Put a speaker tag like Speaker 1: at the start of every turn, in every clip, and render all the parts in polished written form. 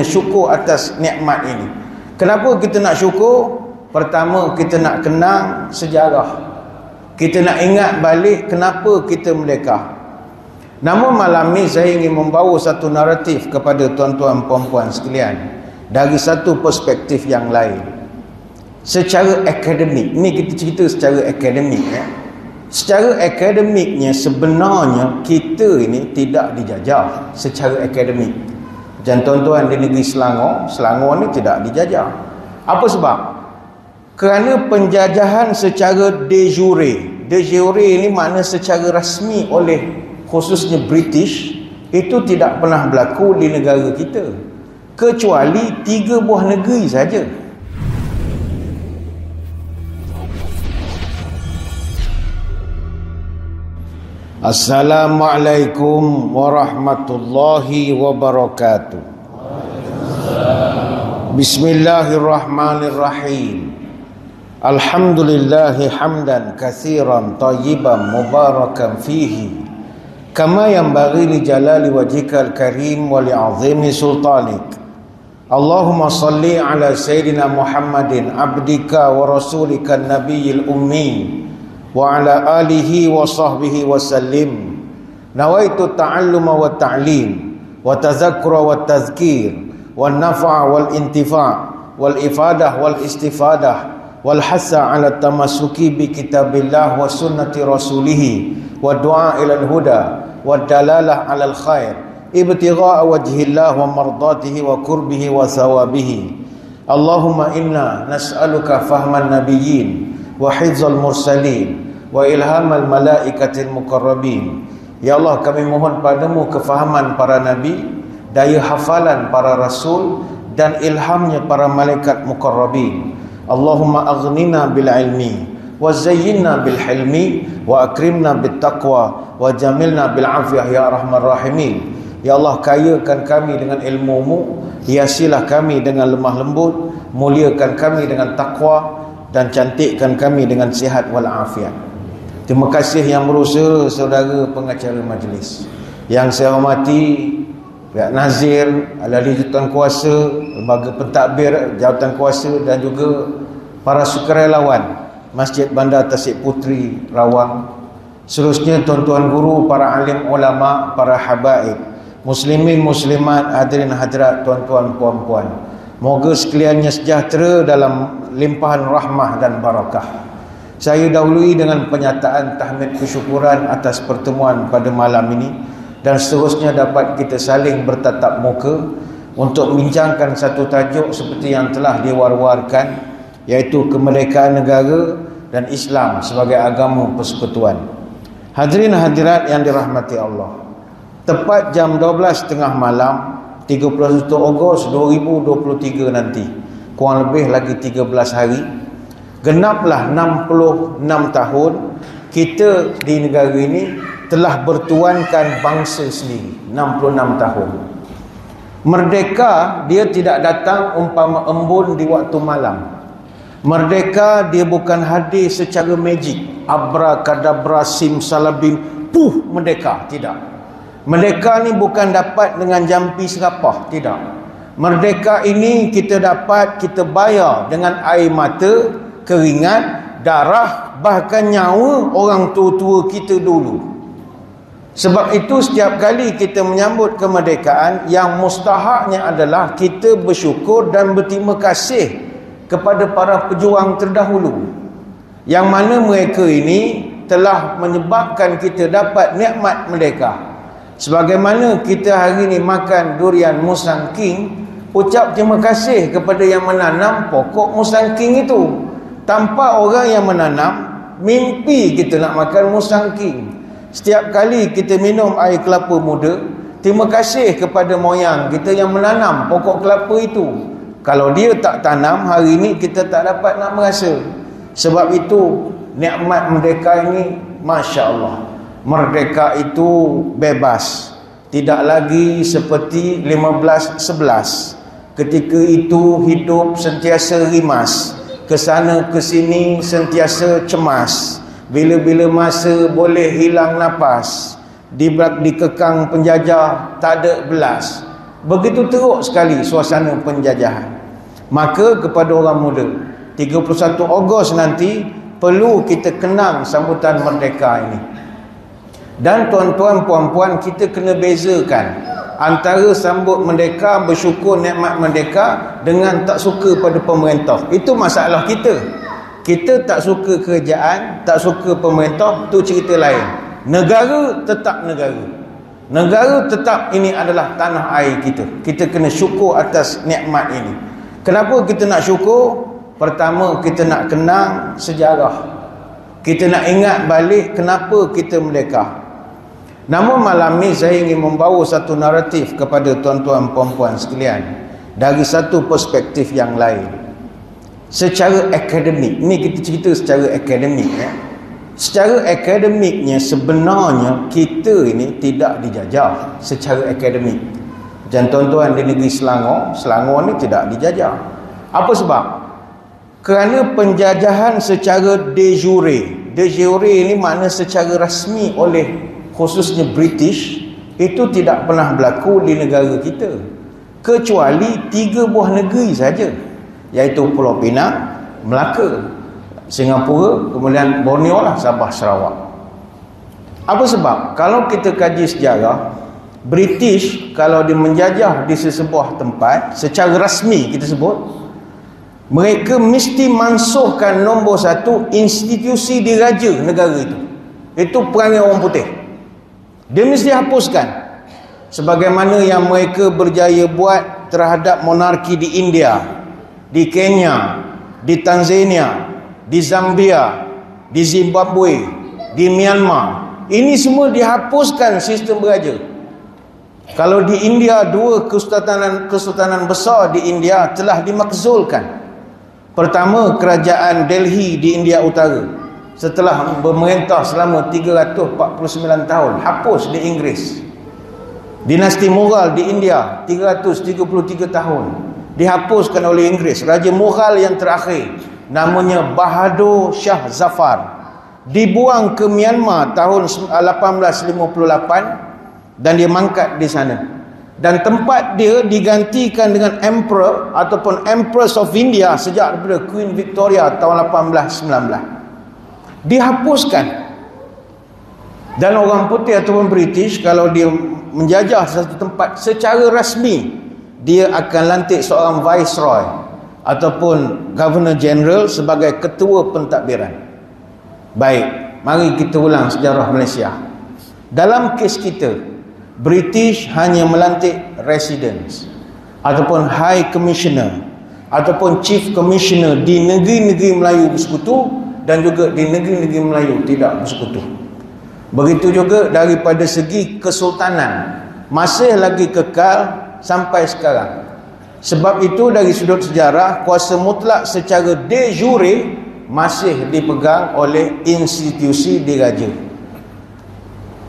Speaker 1: bersyukur atas nikmat ini. Kenapa kita nak syukur? Pertama, kita nak kenang sejarah. Kita nak ingat balik kenapa kita merdeka. Namun malam ni saya ingin membawa satu naratif kepada tuan-tuan puan-puan sekalian dari satu perspektif yang lain. Secara akademik, ni kita cerita secara akademik ya. Secara akademiknya sebenarnya kita ini tidak dijajah secara akademik. Macam tuan-tuan di negeri Selangor, Selangor ni tidak dijajah. Apa sebab? Kerana penjajahan secara de jure. De jure ni makna secara rasmi oleh khususnya British, itu tidak pernah berlaku di negara kita. Kecuali 3 buah negeri saja. Assalamualaikum warahmatullahi wabarakatuh. Bismillahirrahmanirrahim. Alhamdulillahi hamdan katsiran tayyiban mubarakan fihi kama yanbaghi li jalali wajhikal karim wa li 'azimi sultanik. Allahumma salli ala sayyidina Muhammadin abdika wa rasulika nabiyil ummi wa ala alihi wa sahbihi wa sallim. Nawaitu ta'alluma wa ta'lim wa tazakkura wa tazkir wa nafa'a wal intifa' wal ifadah wal istifadah wal hasa ala tamassuki bi kitabillah wa sunnati rasulih wa du'a ila al-huda wa dalalah ala al-khair ibtigha'a wajhillah wa mardatihi wa qurbihi wa thawabihi. Allahumma inna nas'aluka fahman nabiyyin wa hifzal mursalin wa ilhamal malaikatil muqarrabin. Ya Allah, kami mohon padamu kefahaman para nabi, daya hafalan para rasul dan ilhamnya para malaikat muqarrabin. Allahumma aghnina bil ilmi wa zayyinna bil hilmi wa akrimna bit taqwa wa jamilna bil afiyah ya arhamar rahimin. Ya Allah, kayakan kami dengan ilmu-Mu, hiasilah kami dengan lemah lembut, muliakan kami dengan takwa dan cantikkan kami dengan sihat wal afiat. Terima kasih yang berusaha saudara pengacara majlis. Yang saya hormati pihak Nazir, ahli jawatan kuasa, lembaga pentadbir jawatan kuasa dan juga para sukarelawan Masjid Bandar Tasik Puteri Rawang. Seterusnya tuan-tuan guru, para alim ulama, para habaib, muslimin muslimat, hadirin hadirat, tuan-tuan puan-puan. Moga sekaliannya sejahtera dalam limpahan rahmah dan barakah. Saya dahului dengan penyataan tahmid kesyukuran atas pertemuan pada malam ini, dan seterusnya dapat kita saling bertatap muka untuk membincangkan satu tajuk seperti yang telah diwar-warkan, iaitu kemerdekaan negara dan Islam sebagai agama persekutuan. Hadirin hadirat yang dirahmati Allah, tepat jam 12.30 malam 31 Ogos 2023 nanti, kurang lebih lagi 13 hari, genaplah 66 tahun kita di negara ini telah bertuankan bangsa sendiri. 66 tahun. Merdeka dia tidak datang umpama embun di waktu malam. Merdeka dia bukan hadir secara magic, abrakadabra simsalabim, merdeka, tidak. Merdeka ni bukan dapat dengan jampi serapah, tidak. Merdeka ini kita dapat, kita bayar dengan air mata, keringat, darah, bahkan nyawa orang tua-tua kita dulu. Sebab itu setiap kali kita menyambut kemerdekaan, yang mustahaknya adalah kita bersyukur dan berterima kasih kepada para pejuang terdahulu, yang mana mereka ini telah menyebabkan kita dapat nikmat merdeka. Sebagaimana kita hari ini makan durian Musang King, ucap terima kasih kepada yang menanam pokok Musang King itu. Tanpa orang yang menanam, mimpi kita nak makan Musang King. Setiap kali kita minum air kelapa muda, terima kasih kepada moyang kita yang menanam pokok kelapa itu. Kalau dia tak tanam, hari ini kita tak dapat nak merasa. Sebab itu nikmat merdeka ini, Masya Allah, merdeka itu bebas. Tidak lagi seperti 1511. Ketika itu hidup sentiasa rimas, kesana ke sini sentiasa cemas. Bila-bila masa boleh hilang nafas, dikekang penjajah tak ada belas. Begitu teruk sekali suasana penjajahan. Maka kepada orang muda, 31 Ogos nanti perlu kita kenang sambutan merdeka ini. Dan tuan-tuan puan-puan, kita kena bezakan antara sambut merdeka, bersyukur nikmat merdeka dengan tak suka pada pemerintah. Itu masalah kita. Kita tak suka kerajaan, tak suka pemerintah, tu cerita lain. Negara tetap negara. Negara tetap ini adalah tanah air kita. Kita kena syukur atas nikmat ini. Kenapa kita nak syukur? Pertama, kita nak kenang sejarah. Kita nak ingat balik kenapa kita merdeka. Namun malam ni saya ingin membawa satu naratif kepada tuan-tuan puan-puan sekalian dari satu perspektif yang lain. Secara akademik, ini kita cerita secara akademik ya. Secara akademiknya sebenarnya kita ini tidak dijajah secara akademik. Dan tuan-tuan di negeri Selangor ni tidak dijajah. Apa sebab? Kerana penjajahan secara de jure. De jure ini makna secara rasmi oleh khususnya British, itu tidak pernah berlaku di negara kita kecuali 3 buah negeri saja, iaitu Pulau Pinang, Melaka, Singapura, kemudian Borneo lah, Sabah, Sarawak. Apa sebab? Kalau kita kaji sejarah, British kalau dia menjajah di sesebuah tempat secara rasmi kita sebut, mereka mesti mansuhkan nombor 1 institusi diraja negara itu. Itu perangai orang putih. Dia mesti hapuskan. Sebagaimana yang mereka berjaya buat terhadap monarki di India, di Kenya, di Tanzania, di Zambia, di Zimbabwe, di Myanmar. Ini semua dihapuskan sistem beraja. Kalau di India, 2 kesultanan besar di India telah dimakzulkan. Pertama, kerajaan Delhi di India Utara. Setelah memerintah selama 349 tahun, hapus di Inggris. Dinasti Mughal di India 333 tahun, dihapuskan oleh Inggris. Raja Mughal yang terakhir namanya Bahadur Shah Zafar, dibuang ke Myanmar tahun 1858 dan dia mangkat di sana. Dan tempat dia digantikan dengan Emperor ataupun Empress of India sejak daripada Queen Victoria tahun 1819. Dihapuskan. Dan orang putih ataupun British kalau dia menjajah satu tempat secara rasmi, dia akan lantik seorang Viceroy ataupun Governor General sebagai ketua pentadbiran. Baik, mari kita ulang sejarah Malaysia. Dalam kes kita, British hanya melantik residents ataupun High Commissioner ataupun Chief Commissioner di negeri-negeri Melayu bersekutu dan juga di negeri-negeri Melayu tidak bersekutu. Begitu juga daripada segi kesultanan, masih lagi kekal sampai sekarang. Sebab itu dari sudut sejarah, kuasa mutlak secara de jure masih dipegang oleh institusi diraja.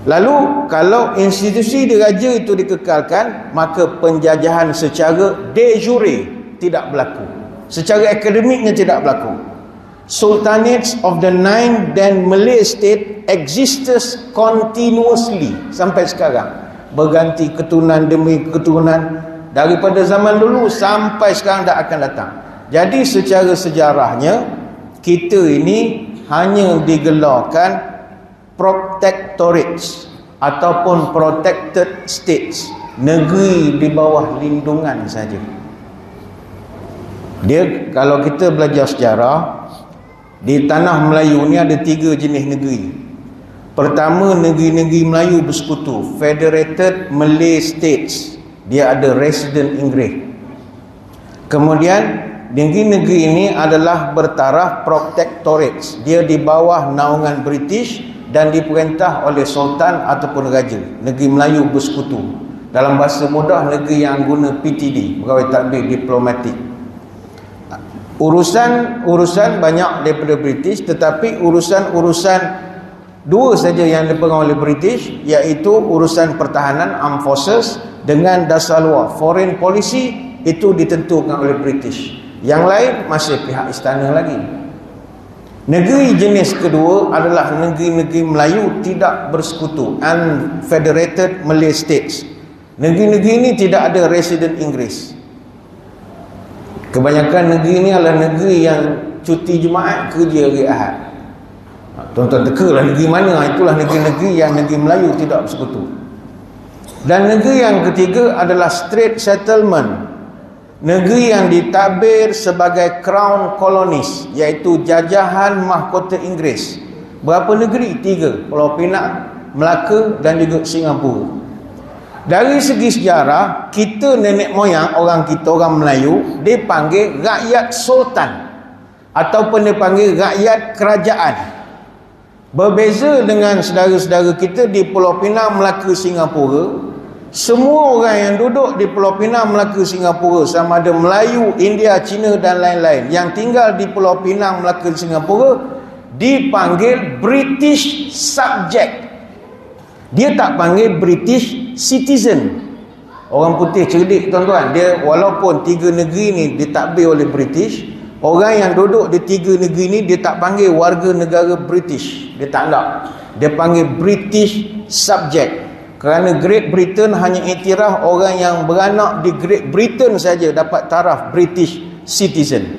Speaker 1: Lalu kalau institusi diraja itu dikekalkan, maka penjajahan secara de jure tidak berlaku. Secara akademiknya tidak berlaku. Sultanates of the Nine dan Malay State exists continuously sampai sekarang, berganti keturunan demi keturunan daripada zaman dulu sampai sekarang dah akan datang. Jadi secara sejarahnya kita ini hanya digelarkan protectorates ataupun protected states, negeri di bawah lindungan saja. Dia kalau kita belajar sejarah, di tanah Melayu ni ada 3 jenis negeri. Pertama, negeri-negeri Melayu bersekutu, Federated Malay States. Dia ada resident Inggeris. Kemudian negeri-negeri ini adalah bertaraf protectorates. Dia di bawah naungan British dan diperintah oleh sultan ataupun raja. Negeri Melayu bersekutu. Dalam bahasa mudah, negeri yang guna PTD, pegawai tadbir diplomatik. Urusan banyak daripada British, tetapi urusan 2 saja yang dipegang oleh British, iaitu urusan pertahanan, armed forces, dengan dasar luar, foreign policy, itu ditentukan oleh British. Yang lain masih pihak istana lagi. Negeri jenis kedua adalah negeri-negeri Melayu tidak bersekutu, Unfederated Malay States. Negeri-negeri ini tidak ada resident Inggeris. Kebanyakan negeri ini adalah negeri yang cuti Jumaat, kerja hari Ahad. Tuan-tuan teka lah negeri mana. Itulah negeri-negeri yang negeri Melayu tidak bersekutu. Dan negeri yang ketiga adalah Straight Settlement, negeri yang ditadbir sebagai Crown Colonies, iaitu jajahan mahkota Inggeris. Berapa negeri? 3, Pulau Pinang, Melaka dan juga Singapura. Dari segi sejarah, kita nenek moyang orang kita, orang Melayu, dipanggil rakyat sultan ataupun dipanggil rakyat kerajaan. Berbeza dengan saudara-saudara kita di Pulau Pinang, Melaka, Singapura. Semua orang yang duduk di Pulau Pinang, Melaka, Singapura, sama ada Melayu, India, Cina dan lain-lain, yang tinggal di Pulau Pinang, Melaka, Singapura, dipanggil British subject. Dia tak panggil British citizen. Orang putih cerdik tuan-tuan. Dia walaupun 3 negeri ni ditadbir oleh British, orang yang duduk di 3 negeri ni dia tak panggil warga negara British. Dia tak nak. Dia panggil British subject. Kerana Great Britain hanya iktiraf orang yang beranak di Great Britain saja dapat taraf British citizen.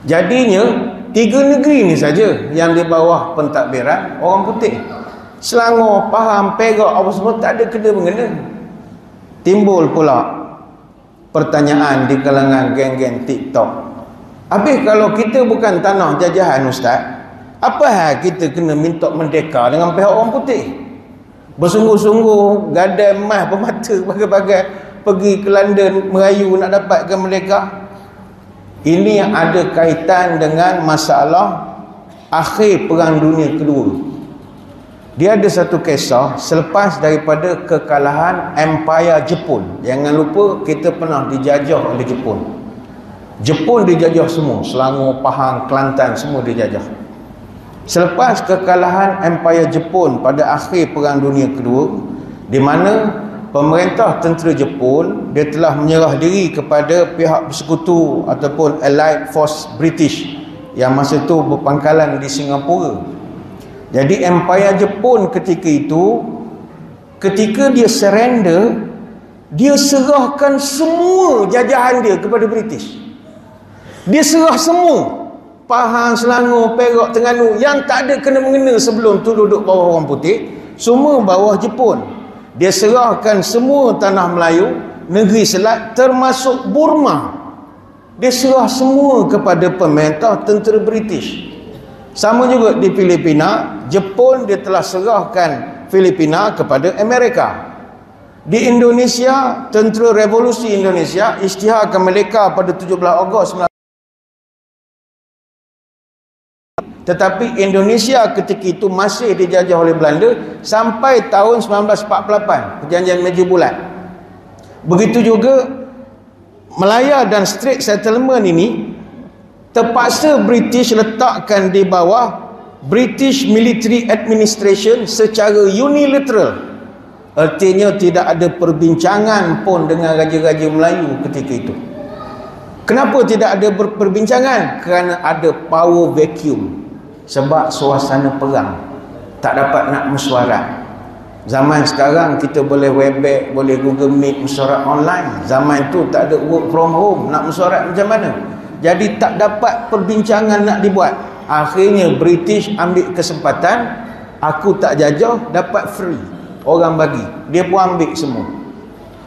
Speaker 1: Jadinya 3 negeri ni saja yang di bawah pentadbiran orang putih. Selangor, Pahang, Perak, apa semua tak ada kena-mengena. Timbul pula pertanyaan di kalangan geng-geng TikTok. Habis kalau kita bukan tanah jajahan Ustaz, apa hal kita kena minta merdeka dengan pihak orang putih? Bersungguh-sungguh gadai emas bermata bagai-bagai pergi ke London merayu nak dapatkan merdeka. Ini ada kaitan dengan masalah akhir Perang Dunia Kedua. Dia ada satu kisah selepas daripada kekalahan Empire Jepun. Jangan lupa kita pernah dijajah oleh Jepun. Jepun dijajah semua, Selangor, Pahang, Kelantan semua dijajah. Selepas kekalahan Empire Jepun pada akhir Perang Dunia Kedua, di mana pemerintah tentera Jepun dia telah menyerah diri kepada pihak bersekutu ataupun Allied Force British yang masa itu berpangkalan di Singapura. Jadi Empire Jepun ketika itu, ketika dia surrender, dia serahkan semua jajahan dia kepada British. Dia serah semua. Pahang, Selangor, Perak, Terengganu yang tak ada kena-mengena sebelum tu duduk bawah orang putih, semua bawah Jepun. Dia serahkan semua tanah Melayu, negeri Selat termasuk Burma. Dia serah semua kepada pemerintah tentera British. Sama juga di Filipina, Jepun dia telah serahkan Filipina kepada Amerika. Di Indonesia, Tentera Revolusi Indonesia isytiharkan merdeka pada 17 Ogos 1945. Tetapi Indonesia ketika itu masih dijajah oleh Belanda sampai tahun 1948, perjanjian Meja Bulat. Begitu juga Melaya dan Strait Settlement ini terpaksa British letakkan di bawah British Military Administration secara unilateral. Artinya tidak ada perbincangan pun dengan raja-raja Melayu ketika itu. Kenapa tidak ada perbincangan? Kerana ada power vacuum. Sebab suasana perang, tak dapat nak mesyuarat. Zaman sekarang kita boleh Webex, boleh Google Meet, mesyuarat online. Zaman itu tak ada work from home, nak mesyuarat macam mana? Jadi tak dapat perbincangan nak dibuat. Akhirnya British ambil kesempatan, aku tak jajah, dapat free. Orang bagi, dia pun ambil semua.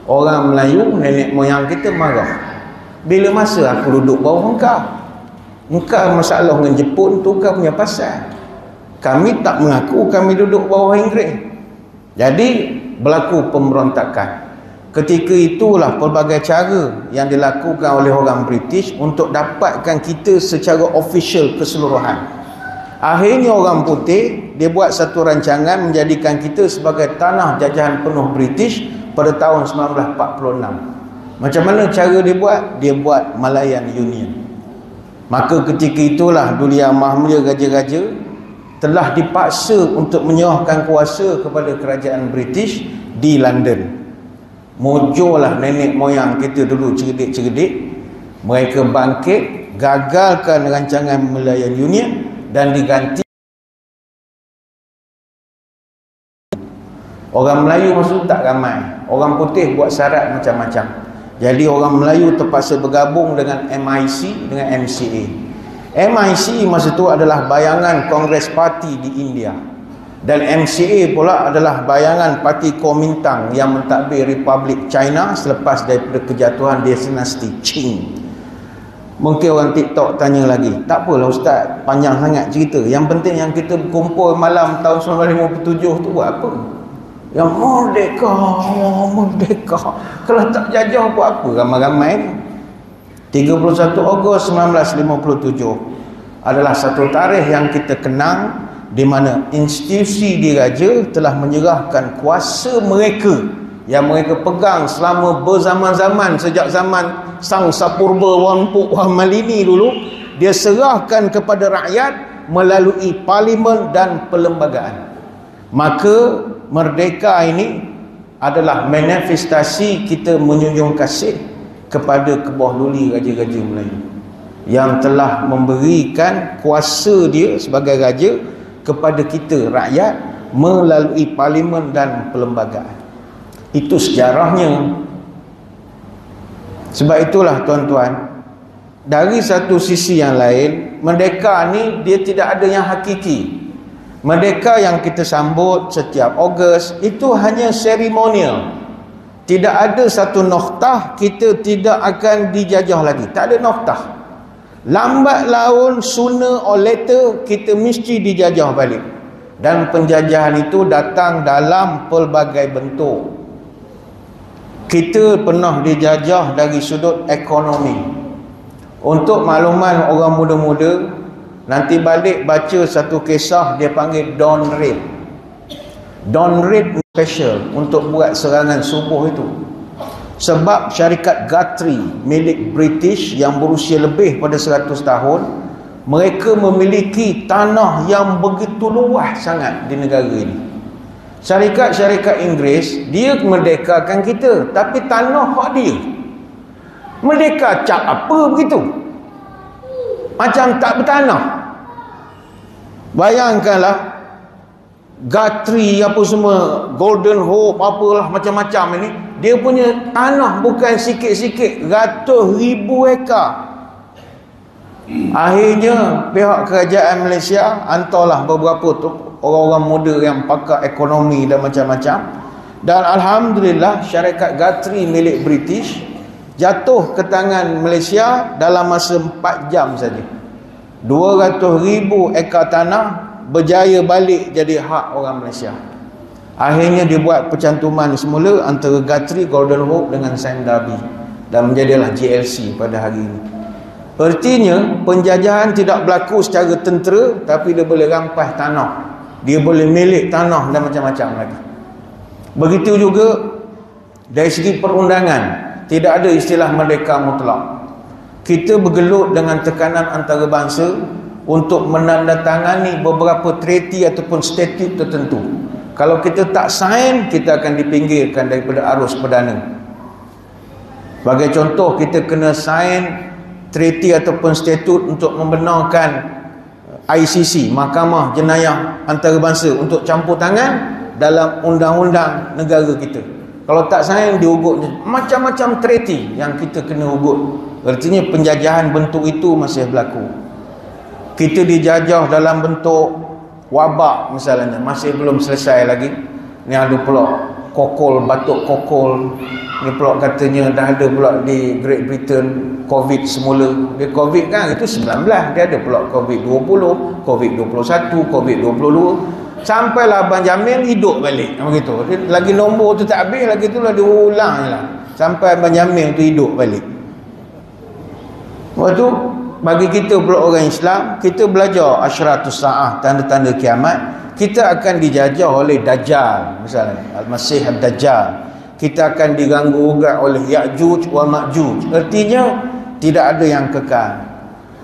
Speaker 1: Orang Melayu, nenek moyang kita marah. Bila masa aku duduk bawah engkau? Engkau masalah dengan Jepun tu kau punya pasal. Kami tak mengaku kami duduk bawah Inggeris. Jadi berlaku pemberontakan. Ketika itulah pelbagai cara yang dilakukan oleh orang British untuk dapatkan kita secara official keseluruhan. Akhirnya orang putih dia buat satu rancangan menjadikan kita sebagai tanah jajahan penuh British pada tahun 1946. Macam mana cara dia buat? Dia buat Malayan Union. Maka ketika itulah Duli Amah Mulia Raja-Raja telah dipaksa untuk menyerahkan kuasa kepada kerajaan British di London. Mojolah nenek moyang kita dulu cerdik-cerdik, mereka bangkit, gagalkan rancangan Malayan Union dan diganti. Orang Melayu maksud tak ramai, Orang putih buat syarat macam-macam. Jadi orang Melayu terpaksa bergabung dengan MIC, dengan MCA. MIC masa tu adalah bayangan Kongres Parti di India. Dan MCA pula adalah bayangan Parti Kuomintang yang mentadbir Republik China selepas daripada kejatuhan dinasti Qing. Mungkin orang TikTok tanya lagi, tak apalah Ustaz, panjang sangat cerita. Yang penting yang kita berkumpul malam tahun 1957 tu buat apa? Yang merdeka, merdeka. Kalau tak jajah buat apa ramai-ramai? 31 Ogos 1957 adalah satu tarikh yang kita kenang, di mana institusi diraja telah menyerahkan kuasa mereka yang mereka pegang selama berzaman-zaman, sejak zaman Sang Sapurba Wanpuk Malini dulu, dia serahkan kepada rakyat melalui parlimen dan perlembagaan. Maka merdeka ini adalah manifestasi kita menjunjung kasih kepada kebawah luli raja-raja Melayu yang telah memberikan kuasa dia sebagai raja kepada kita rakyat melalui parlimen dan perlembagaan. Itu sejarahnya. Sebab itulah tuan-tuan, dari satu sisi yang lain, merdeka ni dia tidak ada yang hakiki. Merdeka yang kita sambut setiap Ogos itu hanya seremonial. Tidak ada satu noktah kita tidak akan dijajah lagi. Tak ada noktah. Lambat laun, sooner or later, kita mesti dijajah balik. Dan penjajahan itu datang dalam pelbagai bentuk. Kita pernah dijajah dari sudut ekonomi. Untuk makluman orang muda-muda, nanti balik baca satu kisah, dia panggil Dawn Raid. Dawn Raid special untuk buat serangan subuh itu. Sebab syarikat Guthrie milik British yang berusia lebih pada 100 tahun, mereka memiliki tanah yang begitu luas sangat di negara ini. Syarikat-syarikat Inggeris, dia merdekakan kita, tapi tanah hak dia. Merdeka cap apa begitu? Macam tak bertanah. Bayangkanlah, Guthrie apa semua, Golden Hope apalah macam-macam ini, dia punya tanah bukan sikit-sikit, ratus ribu ekar. Akhirnya pihak kerajaan Malaysia hantarlah beberapa tu orang-orang muda yang pakar ekonomi dan macam-macam, dan alhamdulillah syarikat Guthrie milik British jatuh ke tangan Malaysia dalam masa 4 jam saja. 200,000 ekar tanah berjaya balik jadi hak orang Malaysia. Akhirnya dibuat percantuman semula antara Guthrie, Golden Hope dengan Sime Darby, dan menjadilah GLC pada hari ini. Artinya penjajahan tidak berlaku secara tentera, tapi dia boleh rampas tanah, dia boleh milik tanah dan macam-macam lagi. Begitu juga dari segi perundangan, tidak ada istilah merdeka mutlak. Kita bergelut dengan tekanan antarabangsa untuk menandatangani beberapa treaty ataupun statut tertentu. Kalau kita tak sign, kita akan dipinggirkan daripada arus perdana. Sebagai contoh, kita kena sign treaty ataupun statut untuk membenarkan ICC, Mahkamah Jenayah Antarabangsa, untuk campur tangan dalam undang-undang negara kita. Kalau tak sign, diugut. Macam-macam treaty yang kita kena ugut. Artinya penjajahan bentuk itu masih berlaku. Kita dijajah dalam bentuk wabak misalnya, masih belum selesai lagi. Ni ada pula kokol, batuk kokol. Ni pula katanya dah ada pula di Great Britain, COVID semula. Dia COVID kan itu 19, dia ada pula COVID-20, COVID-21, COVID-22. Sampailah Abang Jamil hidup balik begitu. Lagi nombor tu tak habis, lagi tu lah diulang lah sampai Abang Jamil tu hidup balik. Waktu bagi kita pula orang Islam, kita belajar asyratus saah, tanda-tanda kiamat. Kita akan dijajah oleh Dajjal misalnya, Al-Masih Ad-Dajjal. Kita akan diganggu ugat oleh Ya'juj wa Ma'juj. Artinya tidak ada yang kekal.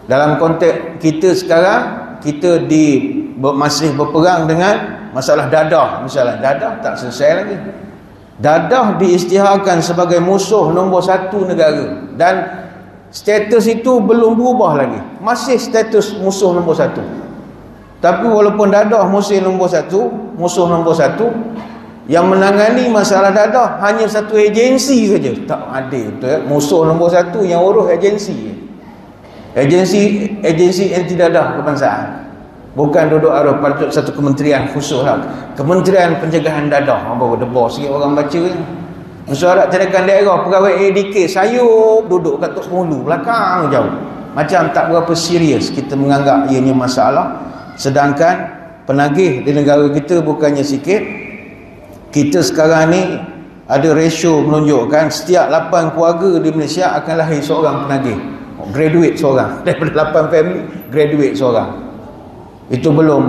Speaker 1: Dalam konteks kita sekarang, kita masih berperang dengan masalah dadah misalnya. Dadah tak selesai lagi. Dadah diisytiharkan sebagai musuh nombor 1 negara, dan status itu belum berubah lagi, masih status musuh nombor 1. Tapi walaupun dadah musuh nombor 1, Yang menangani masalah dadah hanya satu agensi saja. Tak adil betul. Musuh nombor satu yang urus agensi. Agensi anti dadah kebangsaan. Bukan duduk ada patut satu kementerian khusus lah. Kementerian Pencegahan Dadah. Apa debor sikit orang baca ni. Mesyuarat Tindakan Daerah pegawai ADK sayup duduk kat tok mulu belakang jauh. Macam tak berapa serius kita menganggap ianya masalah. Sedangkan penagih di negara kita bukannya sikit. Kita sekarang ni ada ratio menunjukkan setiap 8 keluarga di Malaysia akan lahir seorang penagih. Graduate seorang. Daripada 8 family, graduate seorang. Itu belum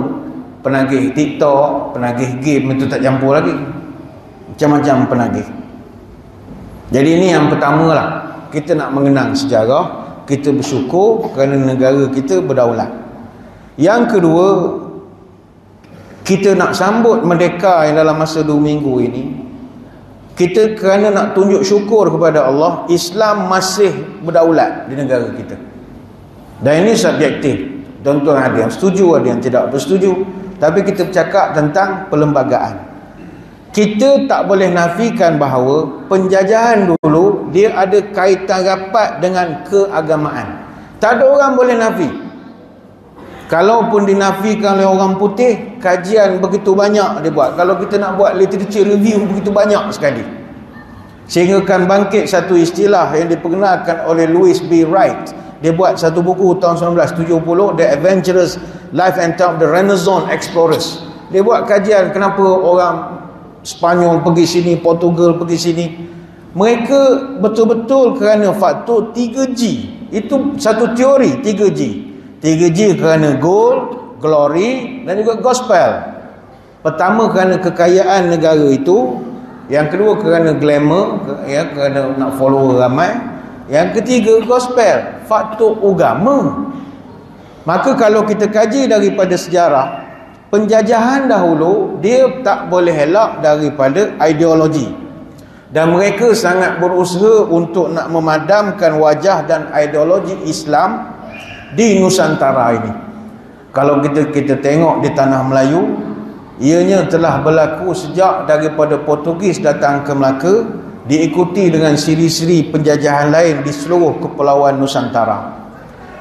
Speaker 1: penagih TikTok, penagih game, itu tak campur lagi. Macam-macam penagih. Jadi ini yang pertama lah. Kita nak mengenang sejarah. Kita bersyukur kerana negara kita berdaulat. Yang kedua, kita nak sambut merdeka yang dalam masa 2 minggu ini. Kita kerana nak tunjuk syukur kepada Allah, Islam masih berdaulat di negara kita. Dan ini subjektif. Tuan-tuan ada yang setuju, ada yang tidak bersetuju. Tapi kita bercakap tentang perlembagaan. Kita tak boleh nafikan bahawa penjajahan dulu dia ada kaitan rapat dengan keagamaan. Tak ada orang boleh nafi. Kalaupun dinafikan oleh orang putih, kajian begitu banyak dia buat. Kalau kita nak buat literature review begitu banyak sekali. Sehingga kan bangkit satu istilah yang diperkenalkan oleh Louis B. Wright. Dia buat satu buku tahun 1970, The Adventurous Life and Times of the Renaissance Explorers. Dia buat kajian kenapa orang Spanyol pergi sini, Portugal pergi sini. Mereka betul-betul kerana faktor 3G. Itu satu teori 3G. 3G kerana gold, glory dan juga gospel. Pertama kerana kekayaan negara itu. Yang kedua kerana glamour, ya, kerana nak follower ramai. Yang ketiga gospel, faktor agama. Maka kalau kita kaji daripada sejarah, penjajahan dahulu dia tak boleh elak daripada ideologi. Dan mereka sangat berusaha untuk nak memadamkan wajah dan ideologi Islam di Nusantara ini. Kalau kita tengok di tanah Melayu, ianya telah berlaku sejak daripada Portugis datang ke Melaka, diikuti dengan siri-siri penjajahan lain di seluruh kepulauan Nusantara.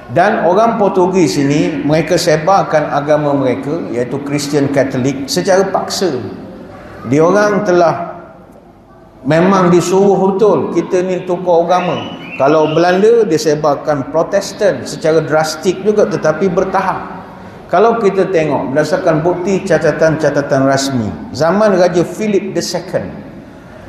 Speaker 1: Dan orang Portugis ini mereka sebarkan agama mereka, iaitu Kristian Katolik, secara paksa. Diorang telah memang disuruh betul, kita ni tukar agama. Kalau Belanda dia sebarkan Protestan secara drastik juga, tetapi bertahap. Kalau kita tengok berdasarkan bukti catatan-catatan rasmi, zaman Raja Philip II,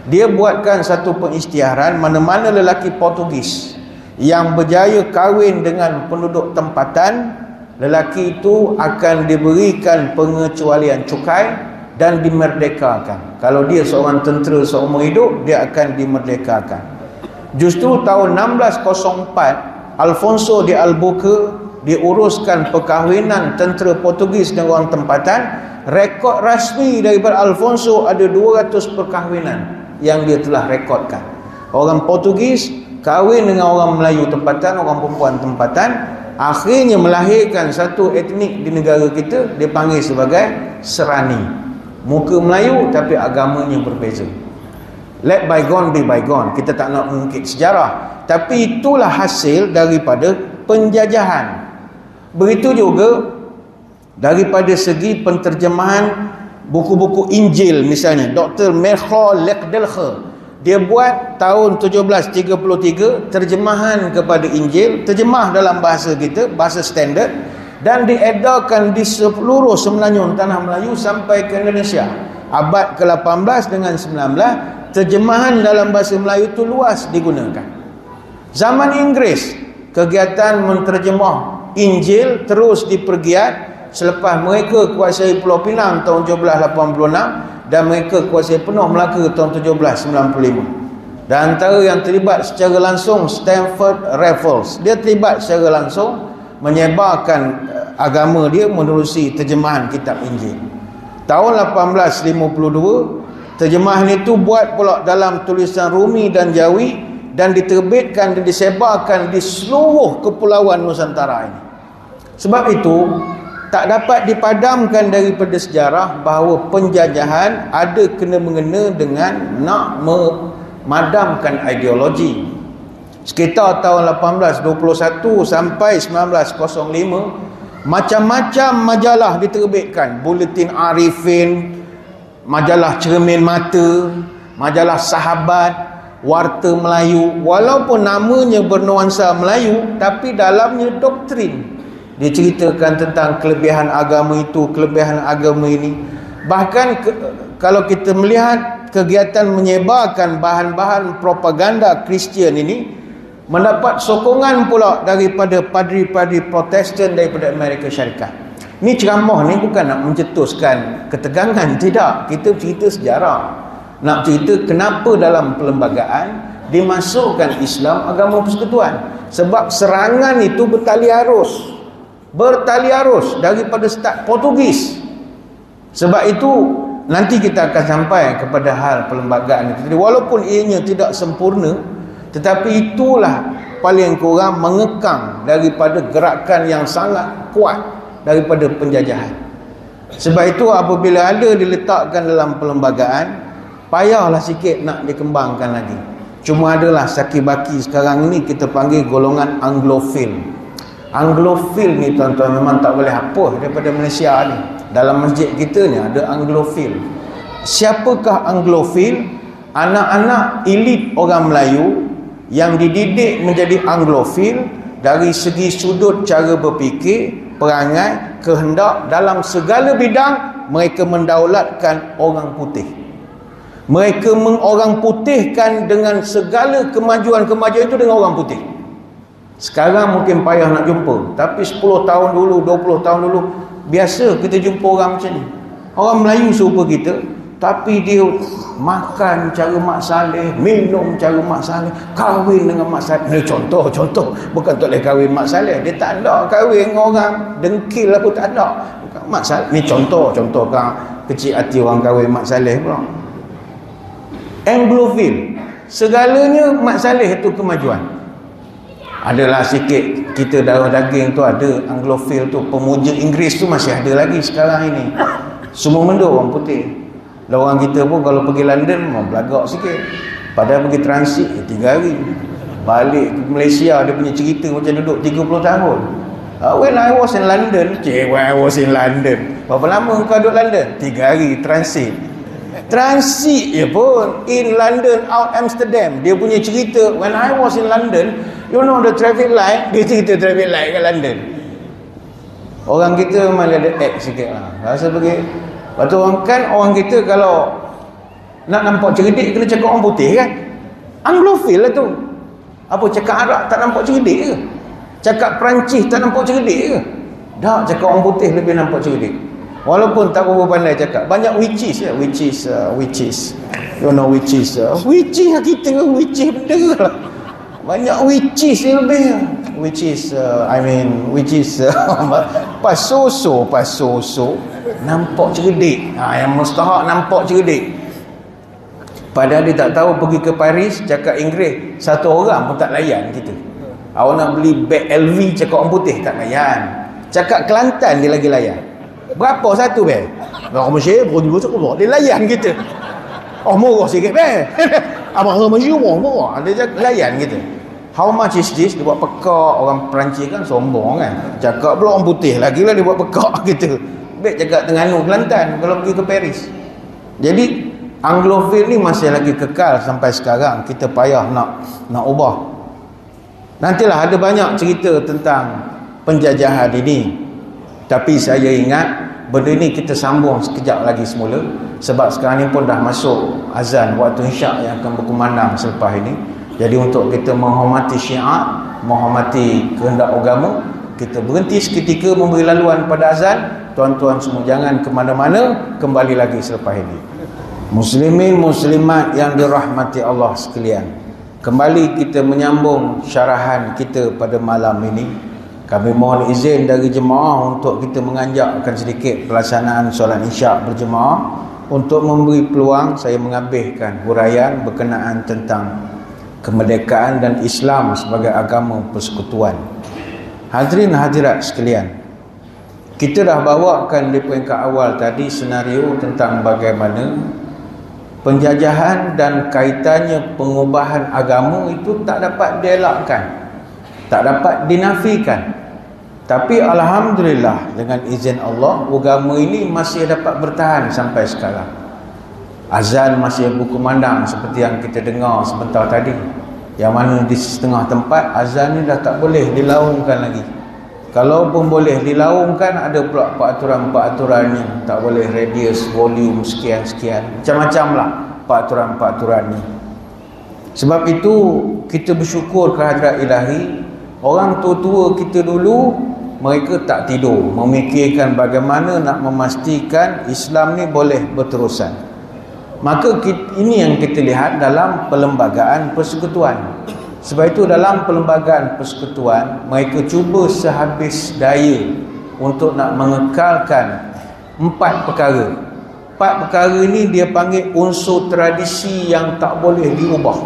Speaker 1: dia buatkan satu pengisytiharan mana-mana lelaki Portugis yang berjaya kahwin dengan penduduk tempatan, lelaki itu akan diberikan pengecualian cukai dan dimerdekakan. Kalau dia seorang tentera seumur hidup, dia akan dimerdekakan. Justru tahun 1604, Alfonso de Albuquerque diuruskan perkahwinan tentera Portugis dengan orang tempatan. Rekod rasmi daripada Alfonso ada 200 perkahwinan yang dia telah rekodkan. Orang Portugis kahwin dengan orang Melayu tempatan, orang perempuan tempatan, akhirnya melahirkan satu etnik di negara kita, dia panggil sebagai Serani. Muka Melayu tapi agamanya berbeza. Let bygone be bygone. Kita tak nak mengungkit sejarah, tapi itulah hasil daripada penjajahan. Begitu juga daripada segi penterjemahan buku-buku Injil misalnya. Dr. Melchior Leckdelcher, dia buat tahun 1733 terjemahan kepada Injil, terjemah dalam bahasa kita, bahasa standard, dan diedarkan di seluruh semenanjung tanah Melayu sampai ke Indonesia. Abad ke-18 dengan 19, terjemahan dalam bahasa Melayu itu luas digunakan. Zaman Inggeris, kegiatan menterjemah Injil terus dipergiat selepas mereka kuasai Pulau Pinang tahun 1786 dan mereka kuasai penuh Melaka tahun 1795. Dan antara yang terlibat secara langsung Stamford Raffles. Dia terlibat secara langsung menyebarkan agama dia menerusi terjemahan kitab Injil. Tahun 1852 terjemahan itu buat pula dalam tulisan Rumi dan Jawi dan diterbitkan dan disebarkan di seluruh kepulauan Nusantara ini. Sebab itu tak dapat dipadamkan daripada sejarah bahawa penjajahan ada kena-mengena dengan nak memadamkan ideologi. Sekitar tahun 1821 sampai 1905, macam-macam majalah diterbitkan. Buletin Arifin, majalah Cermin Mata, majalah Sahabat, Warta Melayu. Walaupun namanya bernuansa Melayu, tapi dalamnya doktrin. Dia ceritakan tentang kelebihan agama itu, kelebihan agama ini. Bahkan kalau kita melihat kegiatan menyebarkan bahan-bahan propaganda Kristian ini, mendapat sokongan pula daripada padri-padri Protestan daripada Amerika Syarikat. Ni ceramah ni bukan nak mencetuskan ketegangan, tidak. Kita cerita sejarah. Nak cerita kenapa dalam perlembagaan dimasukkan Islam agama persekutuan. Sebab serangan itu bertali arus daripada start Portugis. Sebab itu nanti kita akan sampai kepada hal perlembagaan itu. Jadi walaupun ianya tidak sempurna, tetapi itulah paling kurang mengekang daripada gerakan yang sangat kuat daripada penjajahan. Sebab itu apabila ada diletakkan dalam perlembagaan, payahlah sikit nak dikembangkan lagi. Cuma adalah saki-baki sekarang ni kita panggil golongan Anglofil. Anglofil ni tuan-tuan memang tak boleh hapus daripada Malaysia ni. Dalam masjid kita ni ada Anglofil. Siapakah Anglofil? Anak-anak elit orang Melayu yang dididik menjadi Anglofil dari segi sudut cara berfikir, perangai, kehendak dalam segala bidang. Mereka mendaulatkan orang putih. Mereka mengorang putihkan dengan segala kemajuan-kemajuan itu dengan orang putih. Sekarang mungkin payah nak jumpa, tapi 10 tahun dulu, 20 tahun dulu, biasa kita jumpa orang macam ni. Orang Melayu serupa kita, tapi dia makan cara Mak Saleh, minum cara Mak Saleh, kahwin dengan Mak Saleh. Ni contoh, bukan tak boleh kahwin Mak Saleh. Dia tak ada kahwin dengan orang dengkil aku, tak ada. Bukan Mak Saleh. Ni contoh kan kecil hati orang kahwin Mak Saleh pula. Anglofil, segalanya Mak Saleh itu kemajuan. Adalah sikit kita darah daging tu ada Anglofil tu, pemuja Inggeris tu masih ada lagi sekarang ini. Semua benda orang putih. Dan orang kita pun kalau pergi London mau belagak sikit. Padahal pergi transit 3 hari. Balik ke Malaysia dia punya cerita macam duduk 30 tahun. When I was in London. Berapa lama kau duduk London? 3 hari transit. Transit je pun in London, out Amsterdam. Dia punya cerita when I was in London, you know the traffic light, dia cerita traffic light kat London. Orang kita memang ada act sikit lah. Rasa pergi. Lepas tu orang kita kalau nak nampak cerdik kena cakap orang putih kan. Anglofil lah tu. Apa cakap Arab tak nampak cerdik ke? Cakap Perancis tak nampak cerdik ke? Tak, cakap orang putih lebih nampak cerdik. Walaupun tak berapa pandai cakap. Banyak witches ya, witches. You know witches. Witches kita witches benda lah. Banyak witches yang lebih. Witches pasoso nampak cerdik. Yang mustahak nampak cerdik. Padahal dia tak tahu pergi ke Paris cakap Inggeris, satu orang pun tak layan kita. Awak nak beli beg LV cakap orang putih tak layan. Cakap Kelantan dia lagi layan. Berapa satu beg? Orang Mesir dulu cakap dia layan kita. Oh murah sikit beg. Abang orang Mesir murah. Dia cakap layan kita. How much is this? Dia buat pekak. Orang Perancis kan sombong kan. Cakap pula orang putih lagi lah dia buat pekak kita. Beg cakap Terengganu Kelantan kalau pergi ke Paris. Jadi Anglofil ni masih lagi kekal sampai sekarang. Kita payah nak ubah. Nantilah ada banyak cerita tentang penjajahan ini. Tapi saya ingat benda ni kita sambung sekejap lagi semula. Sebab sekarang ni pun dah masuk azan waktu isyak yang akan berkumandang selepas ini. Jadi untuk kita menghormati syiar, menghormati kehendak agama, kita berhenti seketika memberi laluan pada azan. Tuan-tuan semua jangan ke mana-mana, kembali lagi selepas ini. Muslimin muslimat yang dirahmati Allah sekalian, kembali kita menyambung syarahan kita pada malam ini. Kami mohon izin dari jemaah untuk kita menganjakkan sedikit pelaksanaan solat isyak berjemaah. Untuk memberi peluang saya mengambilkan huraian berkenaan tentang kemerdekaan dan Islam sebagai agama persekutuan. Hadirin hadirat sekalian, Kita dah bawakan di peringkat awal tadi senario tentang bagaimana penjajahan dan kaitannya pengubahan agama itu tak dapat dielakkan, tak dapat dinafikan. Tapi alhamdulillah dengan izin Allah, agama ini masih dapat bertahan sampai sekarang. Azan masih berkumandang seperti yang kita dengar sebentar tadi, yang mana di setengah tempat azan ni dah tak boleh dilaungkan lagi. Kalau pun boleh dilaungkan, ada pula peraturan-peraturannya. Tak boleh radius, volume, sekian-sekian. Macam-macam lah peraturan-peraturannya. Sebab itu, kita bersyukur kehadrat ilahi. Orang tua-tua kita dulu, mereka tak tidur. Memikirkan bagaimana nak memastikan Islam ni boleh berterusan. Maka ini yang kita lihat dalam perlembagaan persekutuan. Sebab itu dalam perlembagaan persekutuan, mereka cuba sehabis daya untuk nak mengekalkan 4 perkara. 4 perkara ini dia panggil unsur tradisi yang tak boleh diubah.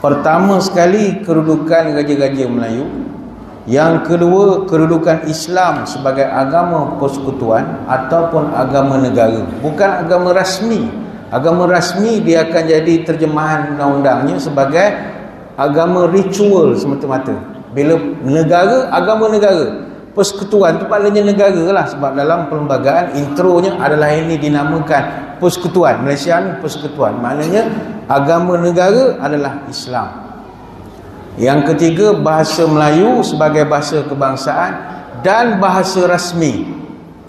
Speaker 1: Pertama sekali, kedudukan Raja-Raja Melayu. Yang kedua, kedudukan Islam sebagai agama persekutuan ataupun agama negara. Bukan agama rasmi. Agama rasmi dia akan jadi terjemahan undang-undangnya sebagai agama ritual semata-mata. Bila negara, agama negara. Persekutuan tu maknanya negara lah. Sebab dalam perlembagaan intronya adalah ini dinamakan persekutuan. Malaysia ni persekutuan. Maknanya agama negara adalah Islam. Yang ketiga, bahasa Melayu sebagai bahasa kebangsaan dan bahasa rasmi.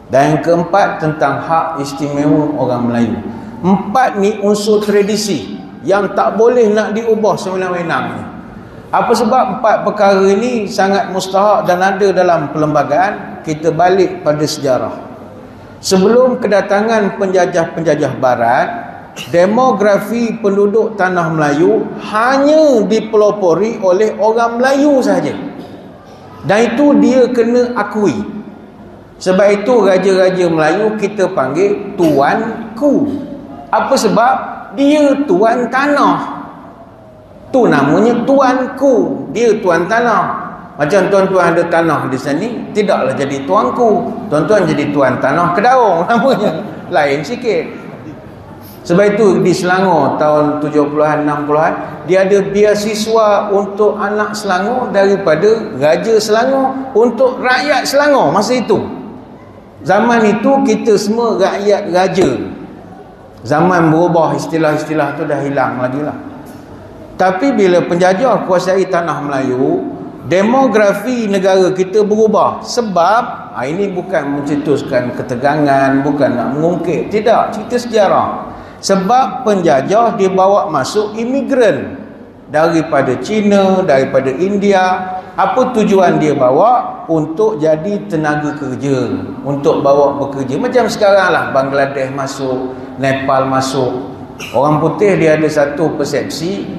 Speaker 1: Dan yang keempat, tentang hak istimewa orang Melayu. 4 ni unsur tradisi yang tak boleh nak diubah sewenang-wenang. Apa sebab 4 perkara ini sangat mustahak dan ada dalam perlembagaan? Kita balik pada sejarah. Sebelum kedatangan penjajah-penjajah barat, demografi penduduk tanah Melayu hanya dipelopori oleh orang Melayu sahaja. Dan itu dia kena akui. Sebab itu Raja-Raja Melayu kita panggil Tuanku. Apa sebab? Dia tuan tanah. Tu namanya tuanku. Dia tuan tanah. Macam tuan-tuan ada tanah di sini, tidaklah jadi tuanku. Tuan-tuan jadi tuan tanah Kedaung namanya. Lain sikit. Sebab itu di Selangor tahun 70-an 60-an, dia ada biasiswa untuk anak Selangor daripada Raja Selangor untuk rakyat Selangor masa itu. Zaman itu kita semua rakyat raja. Zaman berubah, istilah-istilah tu dah hilang lagi lah. Tapi bila penjajah kuasai tanah Melayu, demografi negara kita berubah. Sebab ini bukan mencetuskan ketegangan, bukan nak mengungkit, tidak, cerita sejarah. Sebab penjajah dibawa masuk imigran daripada China, daripada India. Apa tujuan dia bawa? Untuk jadi tenaga kerja, untuk bawa bekerja. Macam sekarang lah, Bangladesh masuk, Nepal masuk. Orang putih dia ada satu persepsi,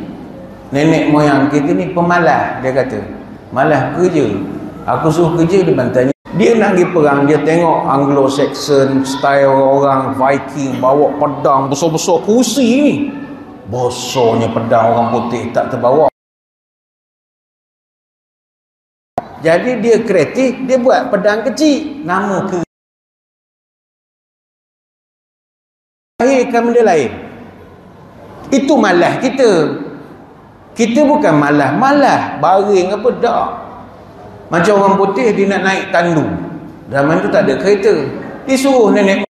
Speaker 1: nenek moyang kita ni pemalas, dia kata. Malas kerja. Aku suruh kerja, dia bantanya. Dia nak pergi perang, dia tengok Anglo-Saxon style orang Viking bawa pedang besar-besar kursi ni. Besarnya pedang orang putih tak terbawa. Jadi dia kreatif, dia buat pedang kecil. Nama ke lahirkan benda lain. Itu malas kita. Kita bukan malas baring apa dak. Macam orang putih dia nak naik tandu. Zaman tu tak ada kereta. Disuruh nenek,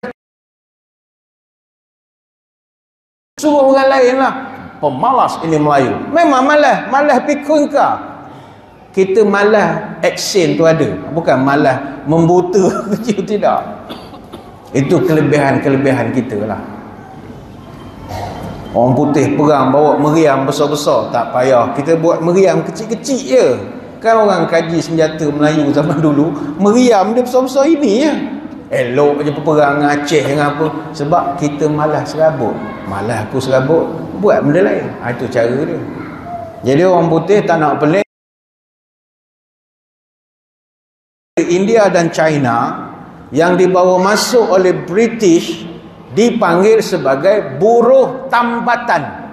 Speaker 1: suruh orang lain lah. Pemalas ini Melayu. Memang malas pikun kau. Kita malas action tu ada. Bukan malas membuta kerja, tidak. Itu kelebihan-kelebihan kita lah. Orang putih perang bawa meriam besar-besar, tak payah. Kita buat meriam kecil-kecil je. Kan orang kaji senjata Melayu zaman dulu, meriam dia besar-besar ini je. Elok je perang dengan Aceh dengan apa. Sebab kita malas serabut. Malas aku serabut, buat benda lain. Itu cara dia. Jadi orang putih tak nak pelik. India dan China yang dibawa masuk oleh British dipanggil sebagai buruh tambatan.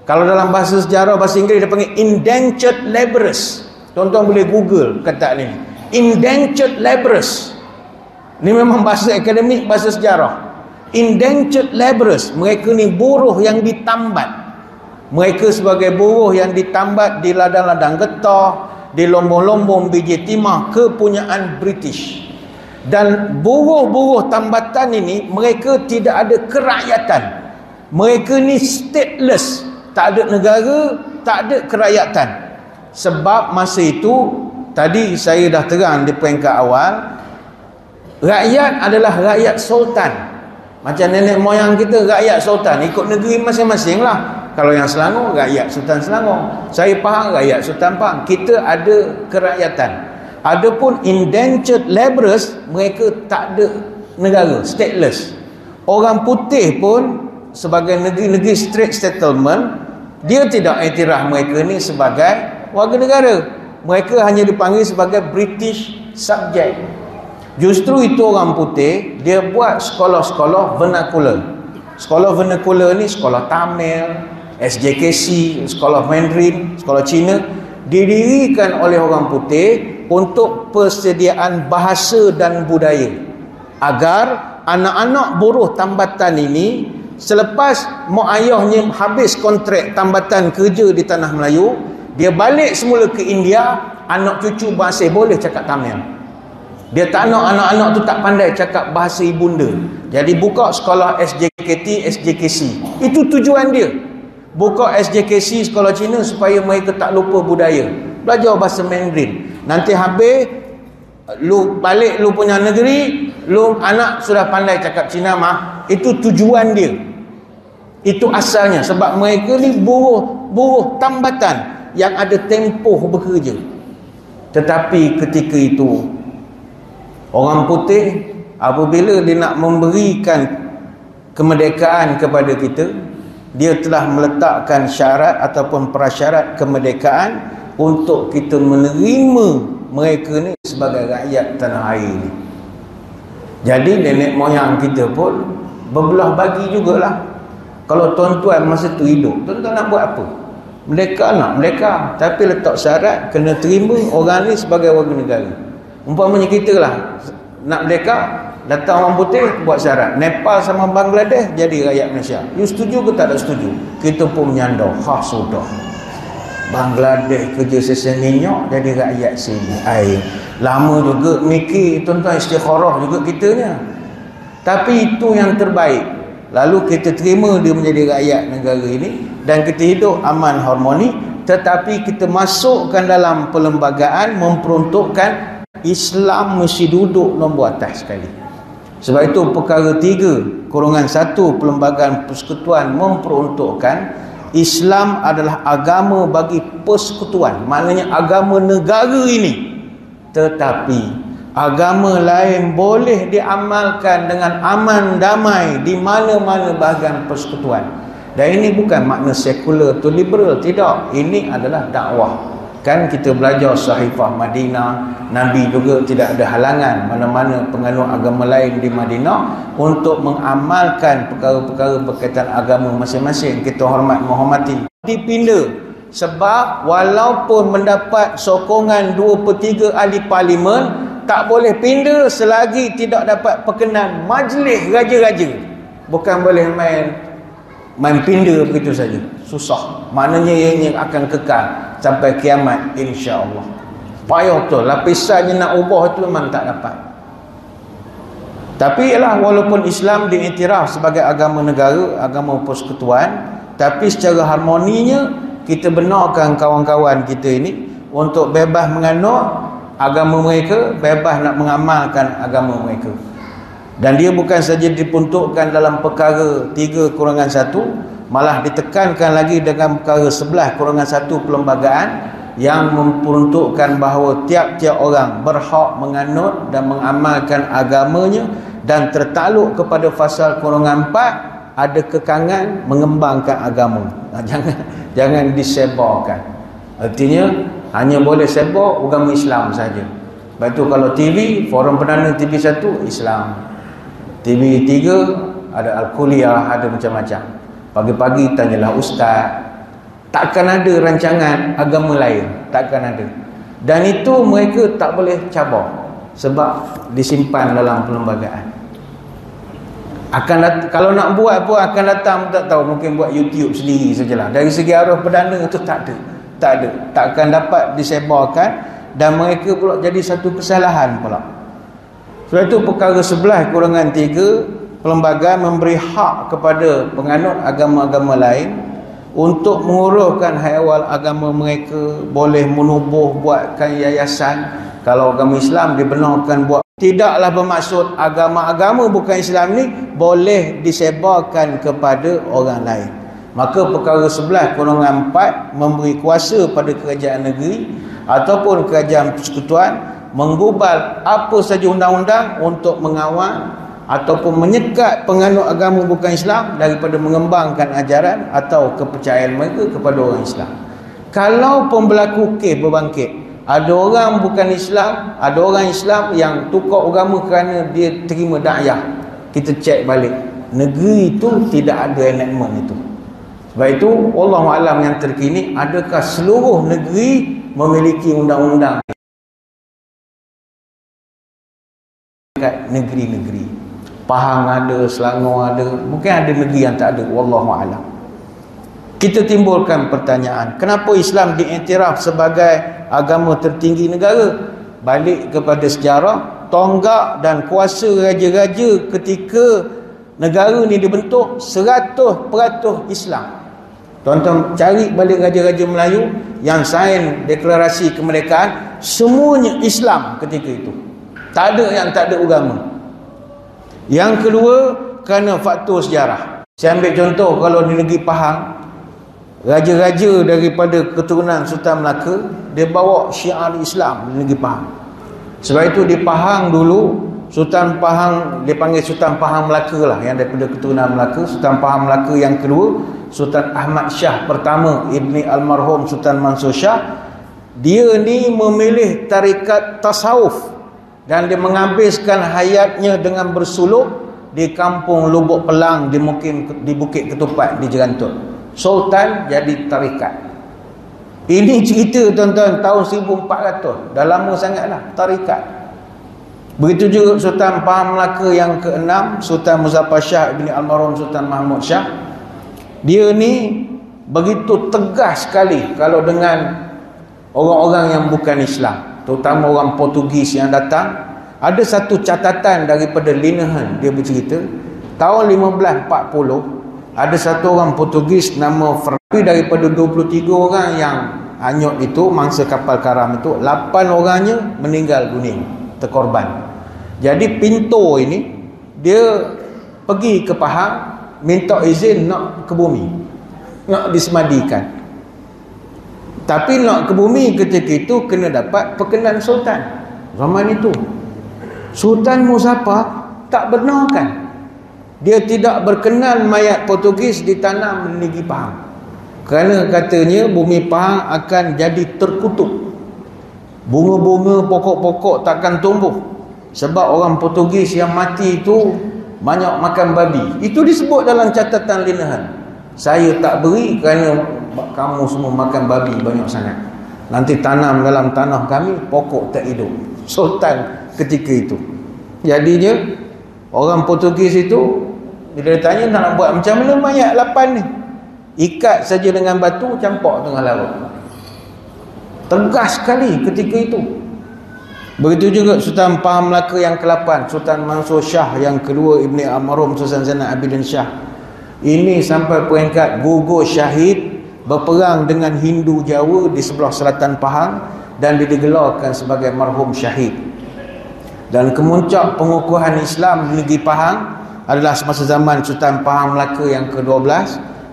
Speaker 1: Kalau dalam bahasa sejarah, bahasa Inggeris dia panggil indentured labourers. Tuan-tuan boleh Google kata ni. Indentured labourers. Ni memang bahasa akademik, bahasa sejarah. Indentured labourers, mereka ni buruh yang ditambat. Mereka sebagai buruh yang ditambat di ladang-ladang getah, di lombong-lombong biji timah kepunyaan British. Dan buruh-buruh tambatan ini mereka tidak ada kerakyatan. Mereka ni stateless, tak ada negara, tak ada kerakyatan. Sebab masa itu, tadi saya dah terang di peringkat awal, rakyat adalah rakyat sultan. Macam nenek moyang kita rakyat sultan, ikut negeri masing-masing lah. Kalau yang Selangor, rakyat Sultan Selangor. Saya Pahang, rakyat Sultan Pahang. Kita ada kerakyatan. Adapun indentured labourers, mereka tak ada negara, stateless. Orang putih pun sebagai negeri-negeri straight settlement, dia tidak iktiraf mereka ni sebagai warga negara. Mereka hanya dipanggil sebagai British subject. Justru itu orang putih, dia buat sekolah-sekolah vernacular. Sekolah vernacular ni sekolah Tamil, SJKC, sekolah Mandarin, sekolah Cina, didirikan oleh orang putih untuk persediaan bahasa dan budaya, agar anak-anak buruh tambatan ini selepas mak ayahnya habis kontrak tambatan kerja di tanah Melayu, dia balik semula ke India, anak cucu masih boleh cakap Tamil. Dia tak nak anak-anak tu tak pandai cakap bahasa ibunda. Jadi buka sekolah SJKT, SJKC. Itu tujuan dia. Buka SJKC, sekolah Cina, supaya mereka tak lupa budaya. Belajar bahasa Mandarin. Nanti habis, lu balik lu punya negeri, lu anak sudah pandai cakap Cina mah. Itu tujuan dia. Itu asalnya. Sebab mereka ni buruh tambatan yang ada tempoh bekerja. Tetapi ketika itu, orang putih apabila dia nak memberikan kemerdekaan kepada kita, dia telah meletakkan syarat ataupun prasyarat kemerdekaan untuk kita menerima mereka ni sebagai rakyat tanah air ni. Jadi nenek moyang kita pun berbelah bagi jugalah. Kalau tuan-tuan masa tu hidup, tuan-tuan nak buat apa? Merdeka nak merdeka, tapi letak syarat kena terima orang ni sebagai warga negara. Umpamanya kita lah nak merdeka, datang orang putih buat syarat, Nepal sama Bangladesh jadi rakyat Malaysia. You setuju ke tak ada setuju? Kita pun menyandar, sudah, Bangladesh kerja seseminyak jadi rakyat sini. Lama juga mikir, tuan-tuan, istikharah juga kitanya. Tapi itu yang terbaik. Lalu kita terima dia menjadi rakyat negara ini, dan kita hidup aman harmoni. Tetapi kita masukkan dalam perlembagaan, memperuntukkan Islam mesti duduk nombor atas sekali. Sebab itu perkara 3/1 Perlembagaan Persekutuan memperuntukkan Islam adalah agama bagi persekutuan, maknanya agama negara ini. Tetapi agama lain boleh diamalkan dengan aman damai di mana-mana bahagian persekutuan. Dan ini bukan makna sekular atau liberal, tidak. Ini adalah dakwah. Kan kita belajar Sahifah Madinah, Nabi juga tidak ada halangan mana-mana penganut agama lain di Madinah untuk mengamalkan perkara-perkara berkaitan agama masing-masing. Kita menghormati. Dipinda sebab walaupun mendapat sokongan 2/3 ahli parlimen, tak boleh pindah selagi tidak dapat perkenan majlis raja-raja. Bukan boleh main pindah begitu saja. Susah. Maknanya ianya akan kekal sampai kiamat, insya-Allah. Payah betul. Lapisannya nak ubah itu memang tak dapat. Tapi ialah walaupun Islam diiktiraf sebagai agama negara, agama persekutuan, tapi secara harmoninya kita benarkan kawan-kawan kita ini untuk bebas menganut agama mereka, bebas nak mengamalkan agama mereka. Dan dia bukan saja diperuntukkan dalam perkara 3/1, malah ditekankan lagi dengan perkara 11/1 Perlembagaan yang memperuntukkan bahawa tiap-tiap orang berhak menganut dan mengamalkan agamanya, dan tertakluk kepada fasal /4 ada kekangan mengembangkan agama. Jangan disebarkan. Artinya hanya boleh sebar agama Islam saja. Lepas tu kalau TV, Forum Perdana TV 1 Islam, TV 3 ada Al-Kuliah, ada macam-macam. Pagi-pagi tanyalah ustaz. Takkan ada rancangan agama lain, takkan ada. Dan itu mereka tak boleh cabar. sebab disimpan dalam perlembagaan. Kalau nak buat pun akan datang tak tahu, mungkin buat YouTube sendiri sajalah. Dari segi arwah perdana itu tak ada, tak akan dapat disebarkan, dan mereka pula jadi satu kesalahan pula. Sebab itu perkara 11-3 perlembagaan memberi hak kepada penganut agama-agama lain untuk menguruskan haiwal agama mereka, boleh menubuh buatkan yayasan. Kalau agama Islam dibenarkan buat, tidaklah bermaksud agama-agama bukan Islam ni boleh disebarkan kepada orang lain. Maka perkara 11-4 memberi kuasa pada kerajaan negeri ataupun kerajaan persekutuan menggubal apa saja undang-undang untuk mengawal ataupun menyekat penganut agama bukan Islam daripada mengembangkan ajaran atau kepercayaan mereka kepada orang Islam. Kalau pun berlaku kes berbangkit, ada orang bukan Islam, ada orang Islam yang tukar agama kerana dia terima dakwah, kita cek balik, negeri itu tidak ada enactment itu. Sebab itu Wallahualam yang terkini, adakah seluruh negeri memiliki undang-undang dekat negeri-negeri? Pahang ada, Selangor ada, mungkin ada negeri yang tak ada, Wallahualam. Kita timbulkan pertanyaan, kenapa Islam diiktiraf sebagai agama tertinggi negara? Balik kepada sejarah, tonggak dan kuasa raja-raja ketika negara ni dibentuk 100% Islam. Tuan-tuan cari balik raja-raja Melayu yang sign deklarasi kemerdekaan, semuanya Islam ketika itu. Tak ada yang tak ada agama. Yang kedua, kerana faktor sejarah. Saya ambil contoh, kalau di negeri Pahang, raja-raja daripada keturunan Sultan Melaka, dia bawa syiar Islam di negeri Pahang. Sebab itu di Pahang dulu, Sultan Pahang, dia panggil Sultan Pahang Melaka lah, yang daripada keturunan Melaka. Sultan Pahang Melaka yang kedua, Sultan Ahmad Shah pertama, ibni almarhum Sultan Mansur Shah. Dia ni memilih tarikat tasawuf dan dia menghabiskan hayatnya dengan bersuluk di kampung Lubuk Pelang, di Bukit Ketupat di Jerantut. Sultan jadi tarikat. Ini cerita tuan-tuan tahun 1400, dah lama sangatlah tarikat. Begitu juga Sultan Pahang Melaka yang ke-6, Sultan Muzaffar Shah ibni almarhum Sultan Mahmud Shah. Dia ni begitu tegas sekali kalau dengan orang-orang yang bukan Islam, terutama orang Portugis yang datang. Ada satu catatan daripada Linehan, dia bercerita tahun 1540 ada satu orang Portugis nama Ferdi, daripada 23 orang yang hanyut itu, mangsa kapal karam itu, 8 orangnya meninggal dunia, terkorban. Jadi Pinto ini dia pergi ke Pahang, minta izin nak ke bumi, nak disemadikan. Tapi nak ke bumi ketika itu kena dapat perkenan sultan. Zaman itu Sultan Muzaffar tak benarkan. Dia tidak berkenan mayat Portugis ditanam di negeri Pahang, kerana katanya bumi Pahang akan jadi terkutuk. Bunga-bunga, pokok-pokok takkan tumbuh, sebab orang Portugis yang mati itu banyak makan babi. Itu disebut dalam catatan Linehan. Saya tak beri kerana kamu semua makan babi banyak sangat. Nanti tanam dalam tanah kami, pokok tak hidup. Sultan ketika itu. Jadinya orang Portugis itu bila ditanya nak buat macam mana mayat 8 ni, ikat saja dengan batu, campak tengah laut. Tegas sekali ketika itu. Begitu juga Sultan Pahang Melaka yang ke-8, Sultan Mansur Shah yang kedua, ibni almarhum Sultan Zainal Abidin Shah. Ini sampai peringkat gugur syahid berperang dengan Hindu Jawa di sebelah selatan Pahang dan digelarkan sebagai marhum syahid. Dan kemuncak pengukuhan Islam di negeri Pahang adalah semasa zaman Sultan Pahang Melaka yang ke-12,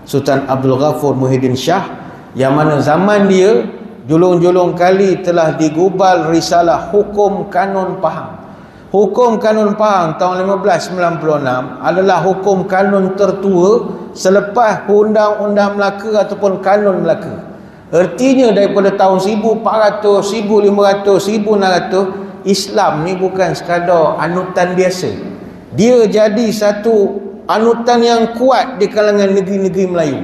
Speaker 1: Sultan Abdul Ghafur Muhyiddin Shah, yang mana zaman dia julung-julung kali telah digubal risalah Hukum Kanun Pahang. Hukum Kanun Pahang tahun 1596 adalah hukum kanun tertua selepas Undang-Undang Melaka ataupun Kanun Melaka. Artinya daripada tahun 1400, 1500, 1600, Islam ni bukan sekadar anutan biasa. Dia jadi satu anutan yang kuat di kalangan negeri-negeri Melayu.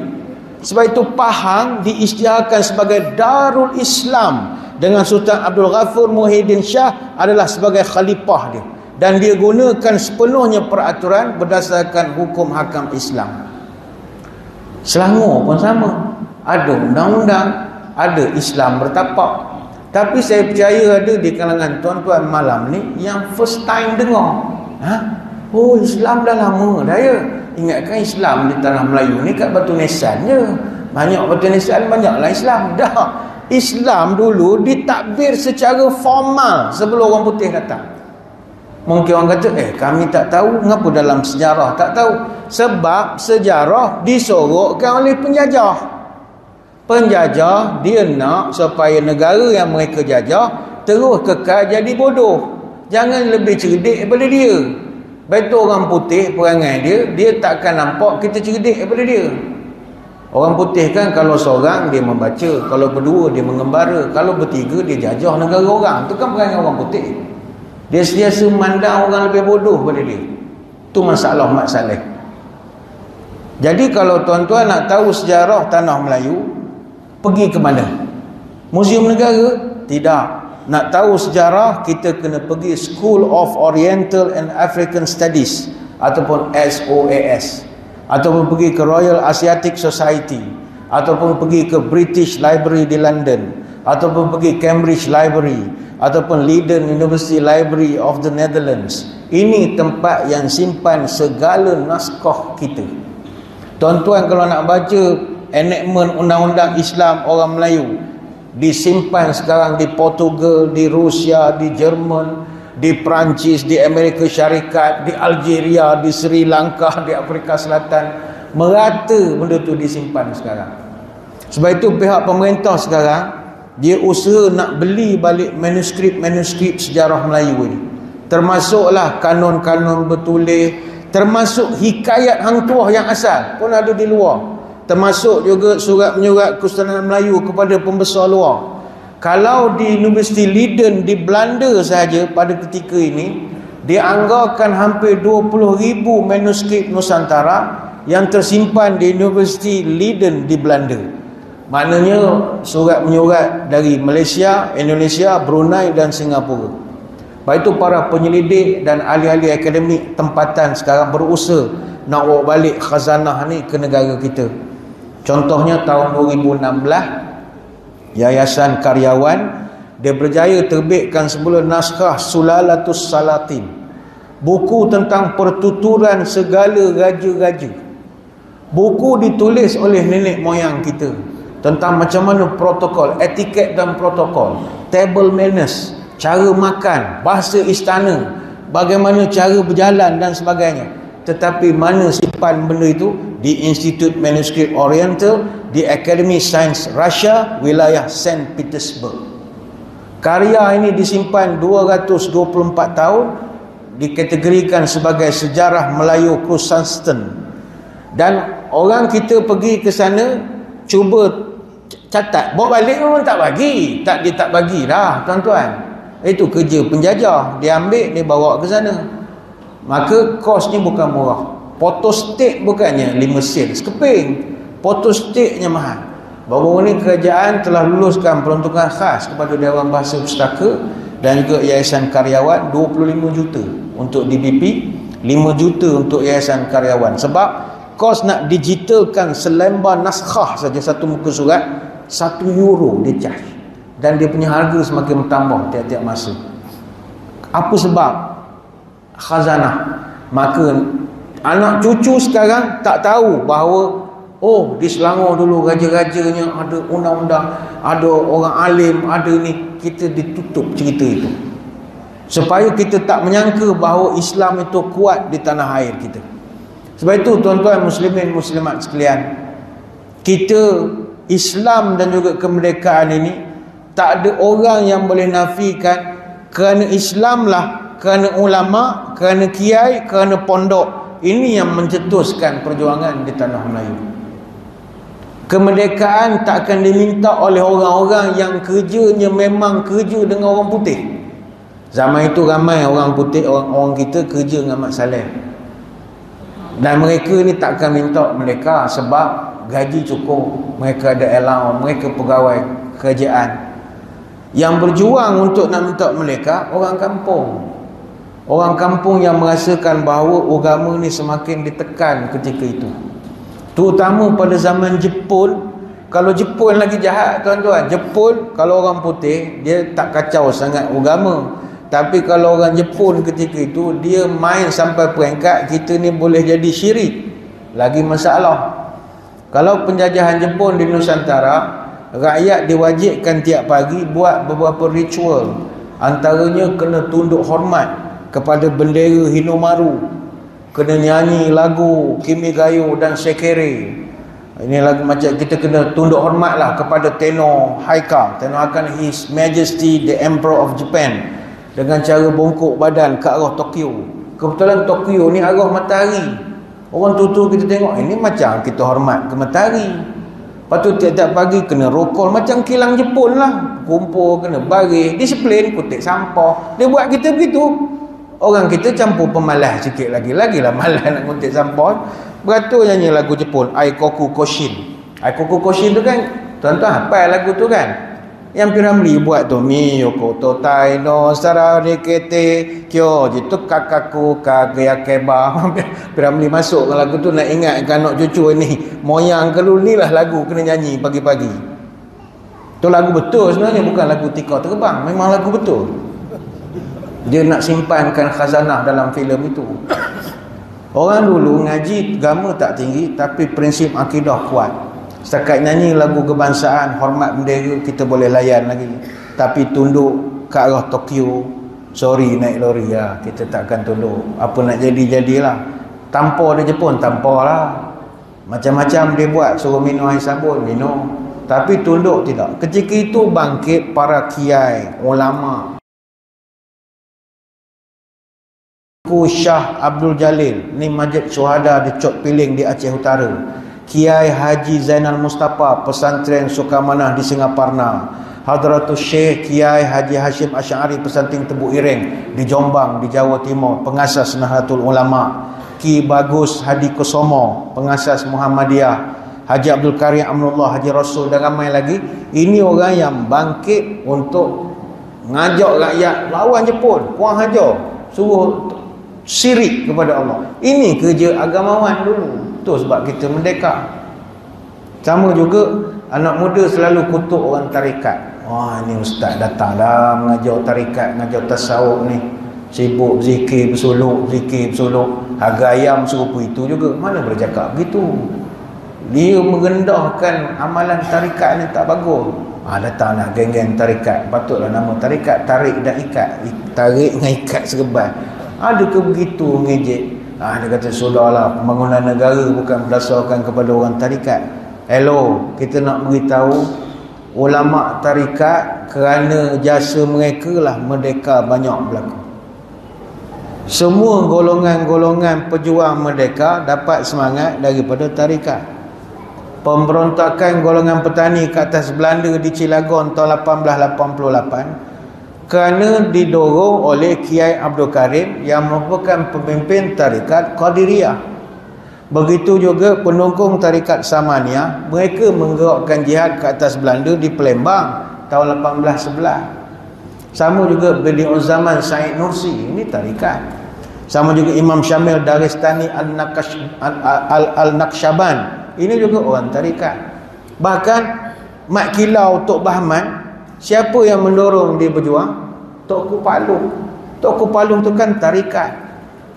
Speaker 1: Sebab itu Pahang diisytiharkan sebagai Darul Islam dengan Sultan Abdul Ghafur Muhyiddin Shah adalah sebagai khalifah dia, dan dia gunakan sepenuhnya peraturan berdasarkan hukum hakam Islam. Selangor pun sama, ada undang-undang, ada Islam bertapak. Tapi saya percaya ada di kalangan tuan-tuan malam ni yang first time dengar. Oh, Islam dah lama dah ya. Ingatkan Islam di tanah Melayu ni kat Batu Nisan je. Banyak Batu Nisan, banyaklah Islam. Dah, Islam dulu ditakbir secara formal sebelum orang putih datang. Mungkin orang kata, kami tak tahu. Mengapa dalam sejarah tak tahu? Sebab sejarah disorokkan oleh penjajah. Penjajah dia nak supaya negara yang mereka jajah terus kekal jadi bodoh. Jangan lebih cerdik daripada dia. Betul orang putih perangai dia takkan nampak kita cerdik daripada dia. Orang putih kan kalau seorang dia membaca, kalau berdua dia mengembara, kalau bertiga dia jajah negara orang. Itu kan perangai orang putih. Dia sentiasa memandang orang lebih bodoh daripada dia. Itu masalah Mat Saleh. Jadi kalau tuan-tuan nak tahu sejarah tanah Melayu, pergi ke mana? Muzium Negara? Tidak. Nak tahu sejarah, kita kena pergi School of Oriental and African Studies ataupun SOAS, ataupun pergi ke Royal Asiatic Society, ataupun pergi ke British Library di London, ataupun pergi Cambridge Library, ataupun Leiden University Library of the Netherlands. Ini tempat yang simpan segala naskah kita. Tuan-tuan kalau nak baca enactment undang-undang Islam orang Melayu, disimpan sekarang di Portugal, di Rusia, di Jerman, di Perancis, di Amerika Syarikat, di Algeria, di Sri Lanka, di Afrika Selatan. Merata benda tu disimpan sekarang. Sebab itu pihak pemerintah sekarang dia usaha nak beli balik manuskrip sejarah Melayu ini. Termasuklah kanun-kanun bertulis, termasuk hikayat Hang Tuah yang asal pun ada di luar. Termasuk juga surat menyurat Kesultanan Melayu kepada pembesar luar. Kalau di Universiti Leiden di Belanda sahaja pada ketika ini, dianggarkan hampir 20,000 manuskrip Nusantara yang tersimpan di Universiti Leiden di Belanda. Maknanya surat menyurat dari Malaysia, Indonesia, Brunei dan Singapura. Baik itu para penyelidik dan ahli-ahli akademik tempatan sekarang berusaha nak bawa balik khazanah ni ke negara kita. Contohnya tahun 2016, Yayasan Karyawan dia berjaya terbitkan sebuah naskah Sulalatus Salatin, buku tentang pertuturan segala raja-raja. Buku ditulis oleh nenek moyang kita tentang macam mana protokol, etiket dan protokol, table manners, cara makan, bahasa istana, bagaimana cara berjalan dan sebagainya. Tetapi mana simpan benda itu? Di Institut Manuskrip Oriental, di Akademi Sains Russia, wilayah St. Petersburg. Karya ini disimpan 224 tahun, dikategorikan sebagai sejarah Melayu Krusenstern. Dan orang kita pergi ke sana, cuba catat, bawa balik memang tak bagi. Dia tak bagi dah tuan-tuan. Itu kerja penjajah. Dia ambil, dia bawa ke sana. Maka kosnya bukan murah. Photostat bukannya 5 sen sekeping. Photostatnya mahal. Baru-baru ini kerajaan telah luluskan peruntukan khas kepada Dewan Bahasa Pustaka dan juga Yayasan Karyawan 25 juta untuk DBP, 5 juta untuk Yayasan Karyawan. Sebab kos nak digitalkan selembar naskah saja satu muka surat, 1 euro dia charge. Dan dia punya harga semakin bertambah tiap-tiap masa. Apa sebab? Khazanah. Maka anak cucu sekarang tak tahu bahawa di Selangor dulu raja-rajanya ada undang-undang, ada orang alim, ada ni. Kita ditutup cerita itu supaya kita tak menyangka bahawa Islam itu kuat di tanah air kita. Sebab itu tuan-tuan muslimin muslimat sekalian, kita Islam dan juga kemerdekaan ini tak ada orang yang boleh nafikan. Kerana Islamlah, kerana ulama, kerana kiai, kerana pondok, ini yang mencetuskan perjuangan di tanah Melayu. Kemerdekaan tak akan diminta oleh orang-orang yang kerjanya memang kerja dengan orang putih. Zaman itu ramai orang putih, orang kita kerja dengan Mat Saleh. Dan mereka ni tak akan minta mereka sebab gaji cukup, mereka ada allowance, mereka pegawai kerajaan. Yang berjuang untuk nak minta merdeka orang kampung. Orang kampung yang merasakan bahawa agama ni semakin ditekan ketika itu. Terutama pada zaman Jepun. Kalau Jepun lagi jahat tuan-tuan. Jepun kalau orang putih dia tak kacau sangat agama. Tapi kalau orang Jepun ketika itu dia main sampai peringkat kita ni boleh jadi syirik. Lagi masalah. Kalau penjajahan Jepun di Nusantara, rakyat diwajibkan tiap pagi buat beberapa ritual. Antaranya kena tunduk hormat kepada bendera Hinomaru, kena nyanyi lagu Kimi Gayo dan Sekere. Ini lagu macam kita kena tunduk hormatlah kepada Tenno Haika. Tenno Haika, His Majesty the Emperor of Japan, dengan cara bongkok badan ke arah Tokyo. Kebetulan Tokyo ni arah matahari. Orang tutur kita tengok ini macam kita hormat ke matahari. Lepas tu tiap-tiap pagi kena rokol macam kilang Jepun lah. Kumpul, kena baris, disiplin, kutip sampah. Dia buat kita begitu. Orang kita campur pemalas sikit lagi. Lagilah malas nak kutip sampah. Beratur nyanyi lagu Jepun, Aikoku Koshin. Aikoku Koshin tu kan, tuan-tuan hafal lagu tu kan? Yang Piramli buat tu, Miyoko totai no sararikete kyo jitu kakaku kageyakeba. Piramli masuk ke lagu tu nak ingatkan anak cucu ni. Moyang kalau ni lah lagu kena nyanyi pagi-pagi. Tu lagu betul sebenarnya, bukan lagu Tika Terbang. Memang lagu betul. Dia nak simpankan khazanah dalam filem itu. Orang dulu ngaji agama tak tinggi tapi prinsip akidah kuat. Setakat nyanyi lagu kebangsaan, hormat bendera, kita boleh layan lagi. Tapi tunduk ke arah Tokyo, sorry naik lori lah, kita takkan tunduk. Apa nak jadi jadilah. Tampar dia Jepun, tampar lah. Macam-macam dia buat, suruh minum air sabun, minum. Tapi tunduk tidak. Ketika itu bangkit para kiai, ulama. Syah Abdul Jalil, ni Masjid Syuhada di Cot Piling di Aceh Utara. Kiai Haji Zainal Mustafa, pesantren Sukamanah di Singaparna. Hadratus Syekh Kiai Haji Hashim Asy'ari, pesantren Tebu Ireng di Jombang di Jawa Timur, pengasas Nahdlatul Ulama. Ki Bagus Hadi Kusomo, pengasas Muhammadiyah. Haji Abdul Karim Amrullah, Haji Rasul dan ramai lagi. Ini orang yang bangkit untuk ngajak rakyat lawan Jepun, puang hajar, suruh syirik kepada Allah. Ini kerja agamawan dulu. Tu sebab kita merdeka. Sama juga anak muda selalu kutuk orang tarikat. Wah, ni ustaz datang dah mengajar tarikat, mengajar tasawuf ni. Sibuk zikir bersuluk, zikir bersuluk. Harga ayam serupa itu juga. Mana boleh cakap begitu? Dia merendahkan amalan tarikat ni tak bagus. Datanglah geng-geng tarikat. Patutlah nama tarikat tarik dan ikat. Tarik dengan ikat serban. Adakah begitu ngejek? Dia kata sudahlah, pembangunan negara bukan berdasarkan kepada orang tarikat. Hello, kita nak beritahu ulama tarikat kerana jasa mereka lah merdeka banyak berlaku. Semua golongan-golongan pejuang merdeka dapat semangat daripada tarikat. Pemberontakan golongan petani ke atas Belanda di Cilegon tahun 1888 kerana didorong oleh Kiai Abdul Karim yang merupakan pemimpin tarikat Qadiriyah. Begitu juga pendukung tarikat Samaniyah, mereka menggerakkan jihad ke atas Belanda di Palembang tahun 1811. Sama juga beliau zaman Said Nursi, ini tarikat. Sama juga Imam Syamil Daristani Al-Naqsyaban, ini juga orang tarikat. Bahkan Mat Kilau Tok Bahman, siapa yang mendorong dia berjuang? Tok Kupalung. Tok Kupalung tu kan tarikat.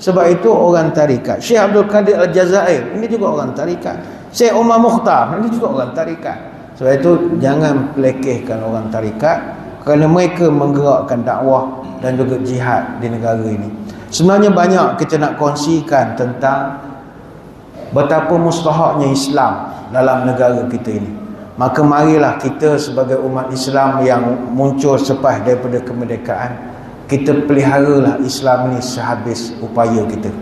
Speaker 1: Sebab itu orang tarikat. Syekh Abdul Qadir Al-Jazair, ini juga orang tarikat. Syekh Umar Mukhtar, ini juga orang tarikat. Sebab itu jangan pelekehkan orang tarikat kerana mereka menggerakkan dakwah dan juga jihad di negara ini. Sebenarnya banyak kita nak kongsikan tentang betapa mustahaknya Islam dalam negara kita ini. Maka marilah kita sebagai umat Islam yang muncul selepas daripada kemerdekaan, kita peliharalah Islam ini sehabis upaya kita.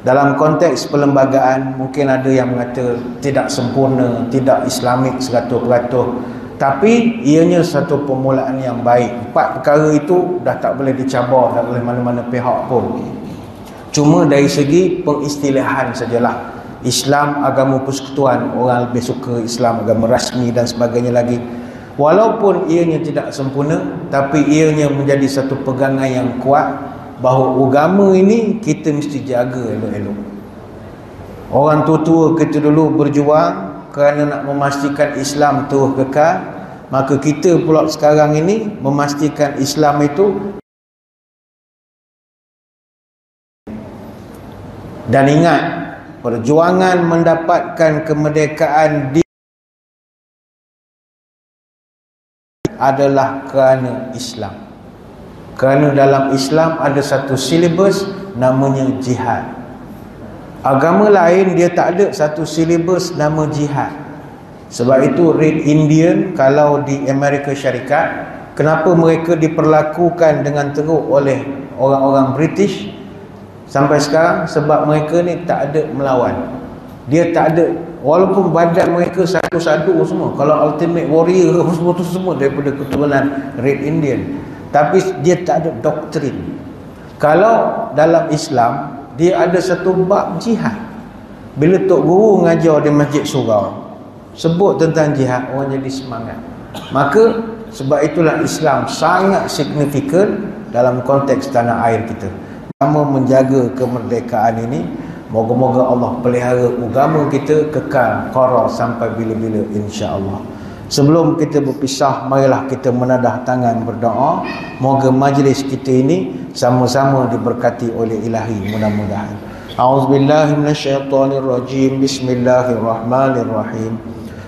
Speaker 1: Dalam konteks perlembagaan, mungkin ada yang mengata tidak sempurna, tidak Islamik 100%, tapi ianya satu permulaan yang baik. 4 perkara itu dah tak boleh dicabar oleh mana-mana pihak pun. Cuma dari segi pengistilahan sajalah. Islam agama persekutuan, orang lebih suka Islam agama rasmi dan sebagainya lagi. Walaupun ianya tidak sempurna, tapi ianya menjadi satu pegangan yang kuat bahawa agama ini kita mesti jaga elok-elok. Orang tua-tua kita dulu berjuang kerana nak memastikan Islam terus kekal, maka kita pula sekarang ini memastikan Islam itu. Dan ingat, perjuangan mendapatkan kemerdekaan adalah kerana Islam. Kerana dalam Islam ada satu silibus namanya jihad. Agama lain dia tak ada satu silibus nama jihad. Sebab itu Red Indian kalau di Amerika Syarikat, kenapa mereka diperlakukan dengan teruk oleh orang-orang British sampai sekarang? Sebab mereka ni tak ada melawan. Dia tak ada, walaupun badan mereka satu-satu semua, kalau Ultimate Warrior semua daripada keturunan Red Indian, tapi dia tak ada doktrin. Kalau dalam Islam dia ada satu bab jihad. Bila Tok Guru mengajar di Masjid Surau sebut tentang jihad, orang jadi semangat. Maka sebab itulah Islam sangat signifikan dalam konteks tanah air kita. Sama menjaga kemerdekaan ini, moga-moga Allah pelihara agama kita kekal qara sampai bila-bila insya-Allah. Sebelum kita berpisah, marilah kita menadah tangan berdoa, moga majlis kita ini sama-sama diberkati oleh Ilahi mudah-mudahan. A'udzubillahi minasyaitonirrajim. Bismillahirrahmanirrahim.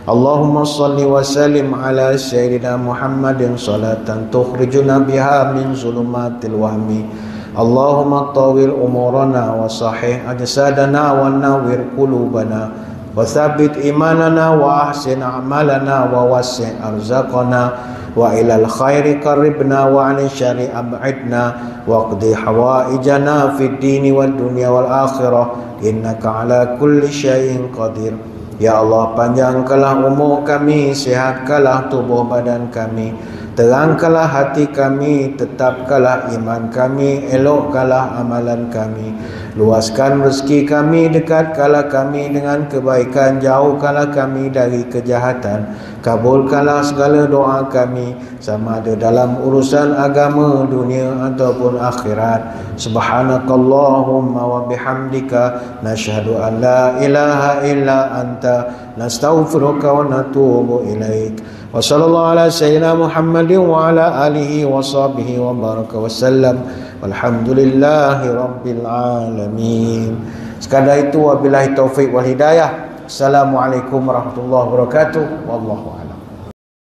Speaker 1: Allahumma salli wa sallim ala sayyidina Muhammadin salatan tukhrijuna biha min zulumatil wahmi. Allahumma tawil umurana wa sahih ajsadana wa nawwir qulubana wa thabbit imanana wa ahsin a'malana wa wasi' arzaqana wa ilal khairi qarribna wa 'anil syarri ab'idna wa qdi hawaijana fid dini wad dunya wal akhirah innaka ala kulli syai'in qadir. Ya Allah, panjangkanlah umur kami, sihatkanlah tubuh badan kami, terangkanlah hati kami, tetapkanlah iman kami, elokkanlah amalan kami, luaskan rezeki kami, dekatkanlah kami dengan kebaikan, jauhkanlah kami dari kejahatan, kabulkanlah segala doa kami, sama ada dalam urusan agama, dunia ataupun akhirat. Subhanakallahumma wa bihamdika nashhadu an la ilaha illa anta nastaghfiruka wa natubu ilaik. Wa sallallahu ala sayyidina Muhammadin wa ala alihi wa sahbihi wa baraka wa sallam. Walhamdulillahi rabbil alamin. Sekadar itu, wabillahi taufik wal hidayah. Assalamualaikum warahmatullahi wabarakatuh. Wallahu a'lam.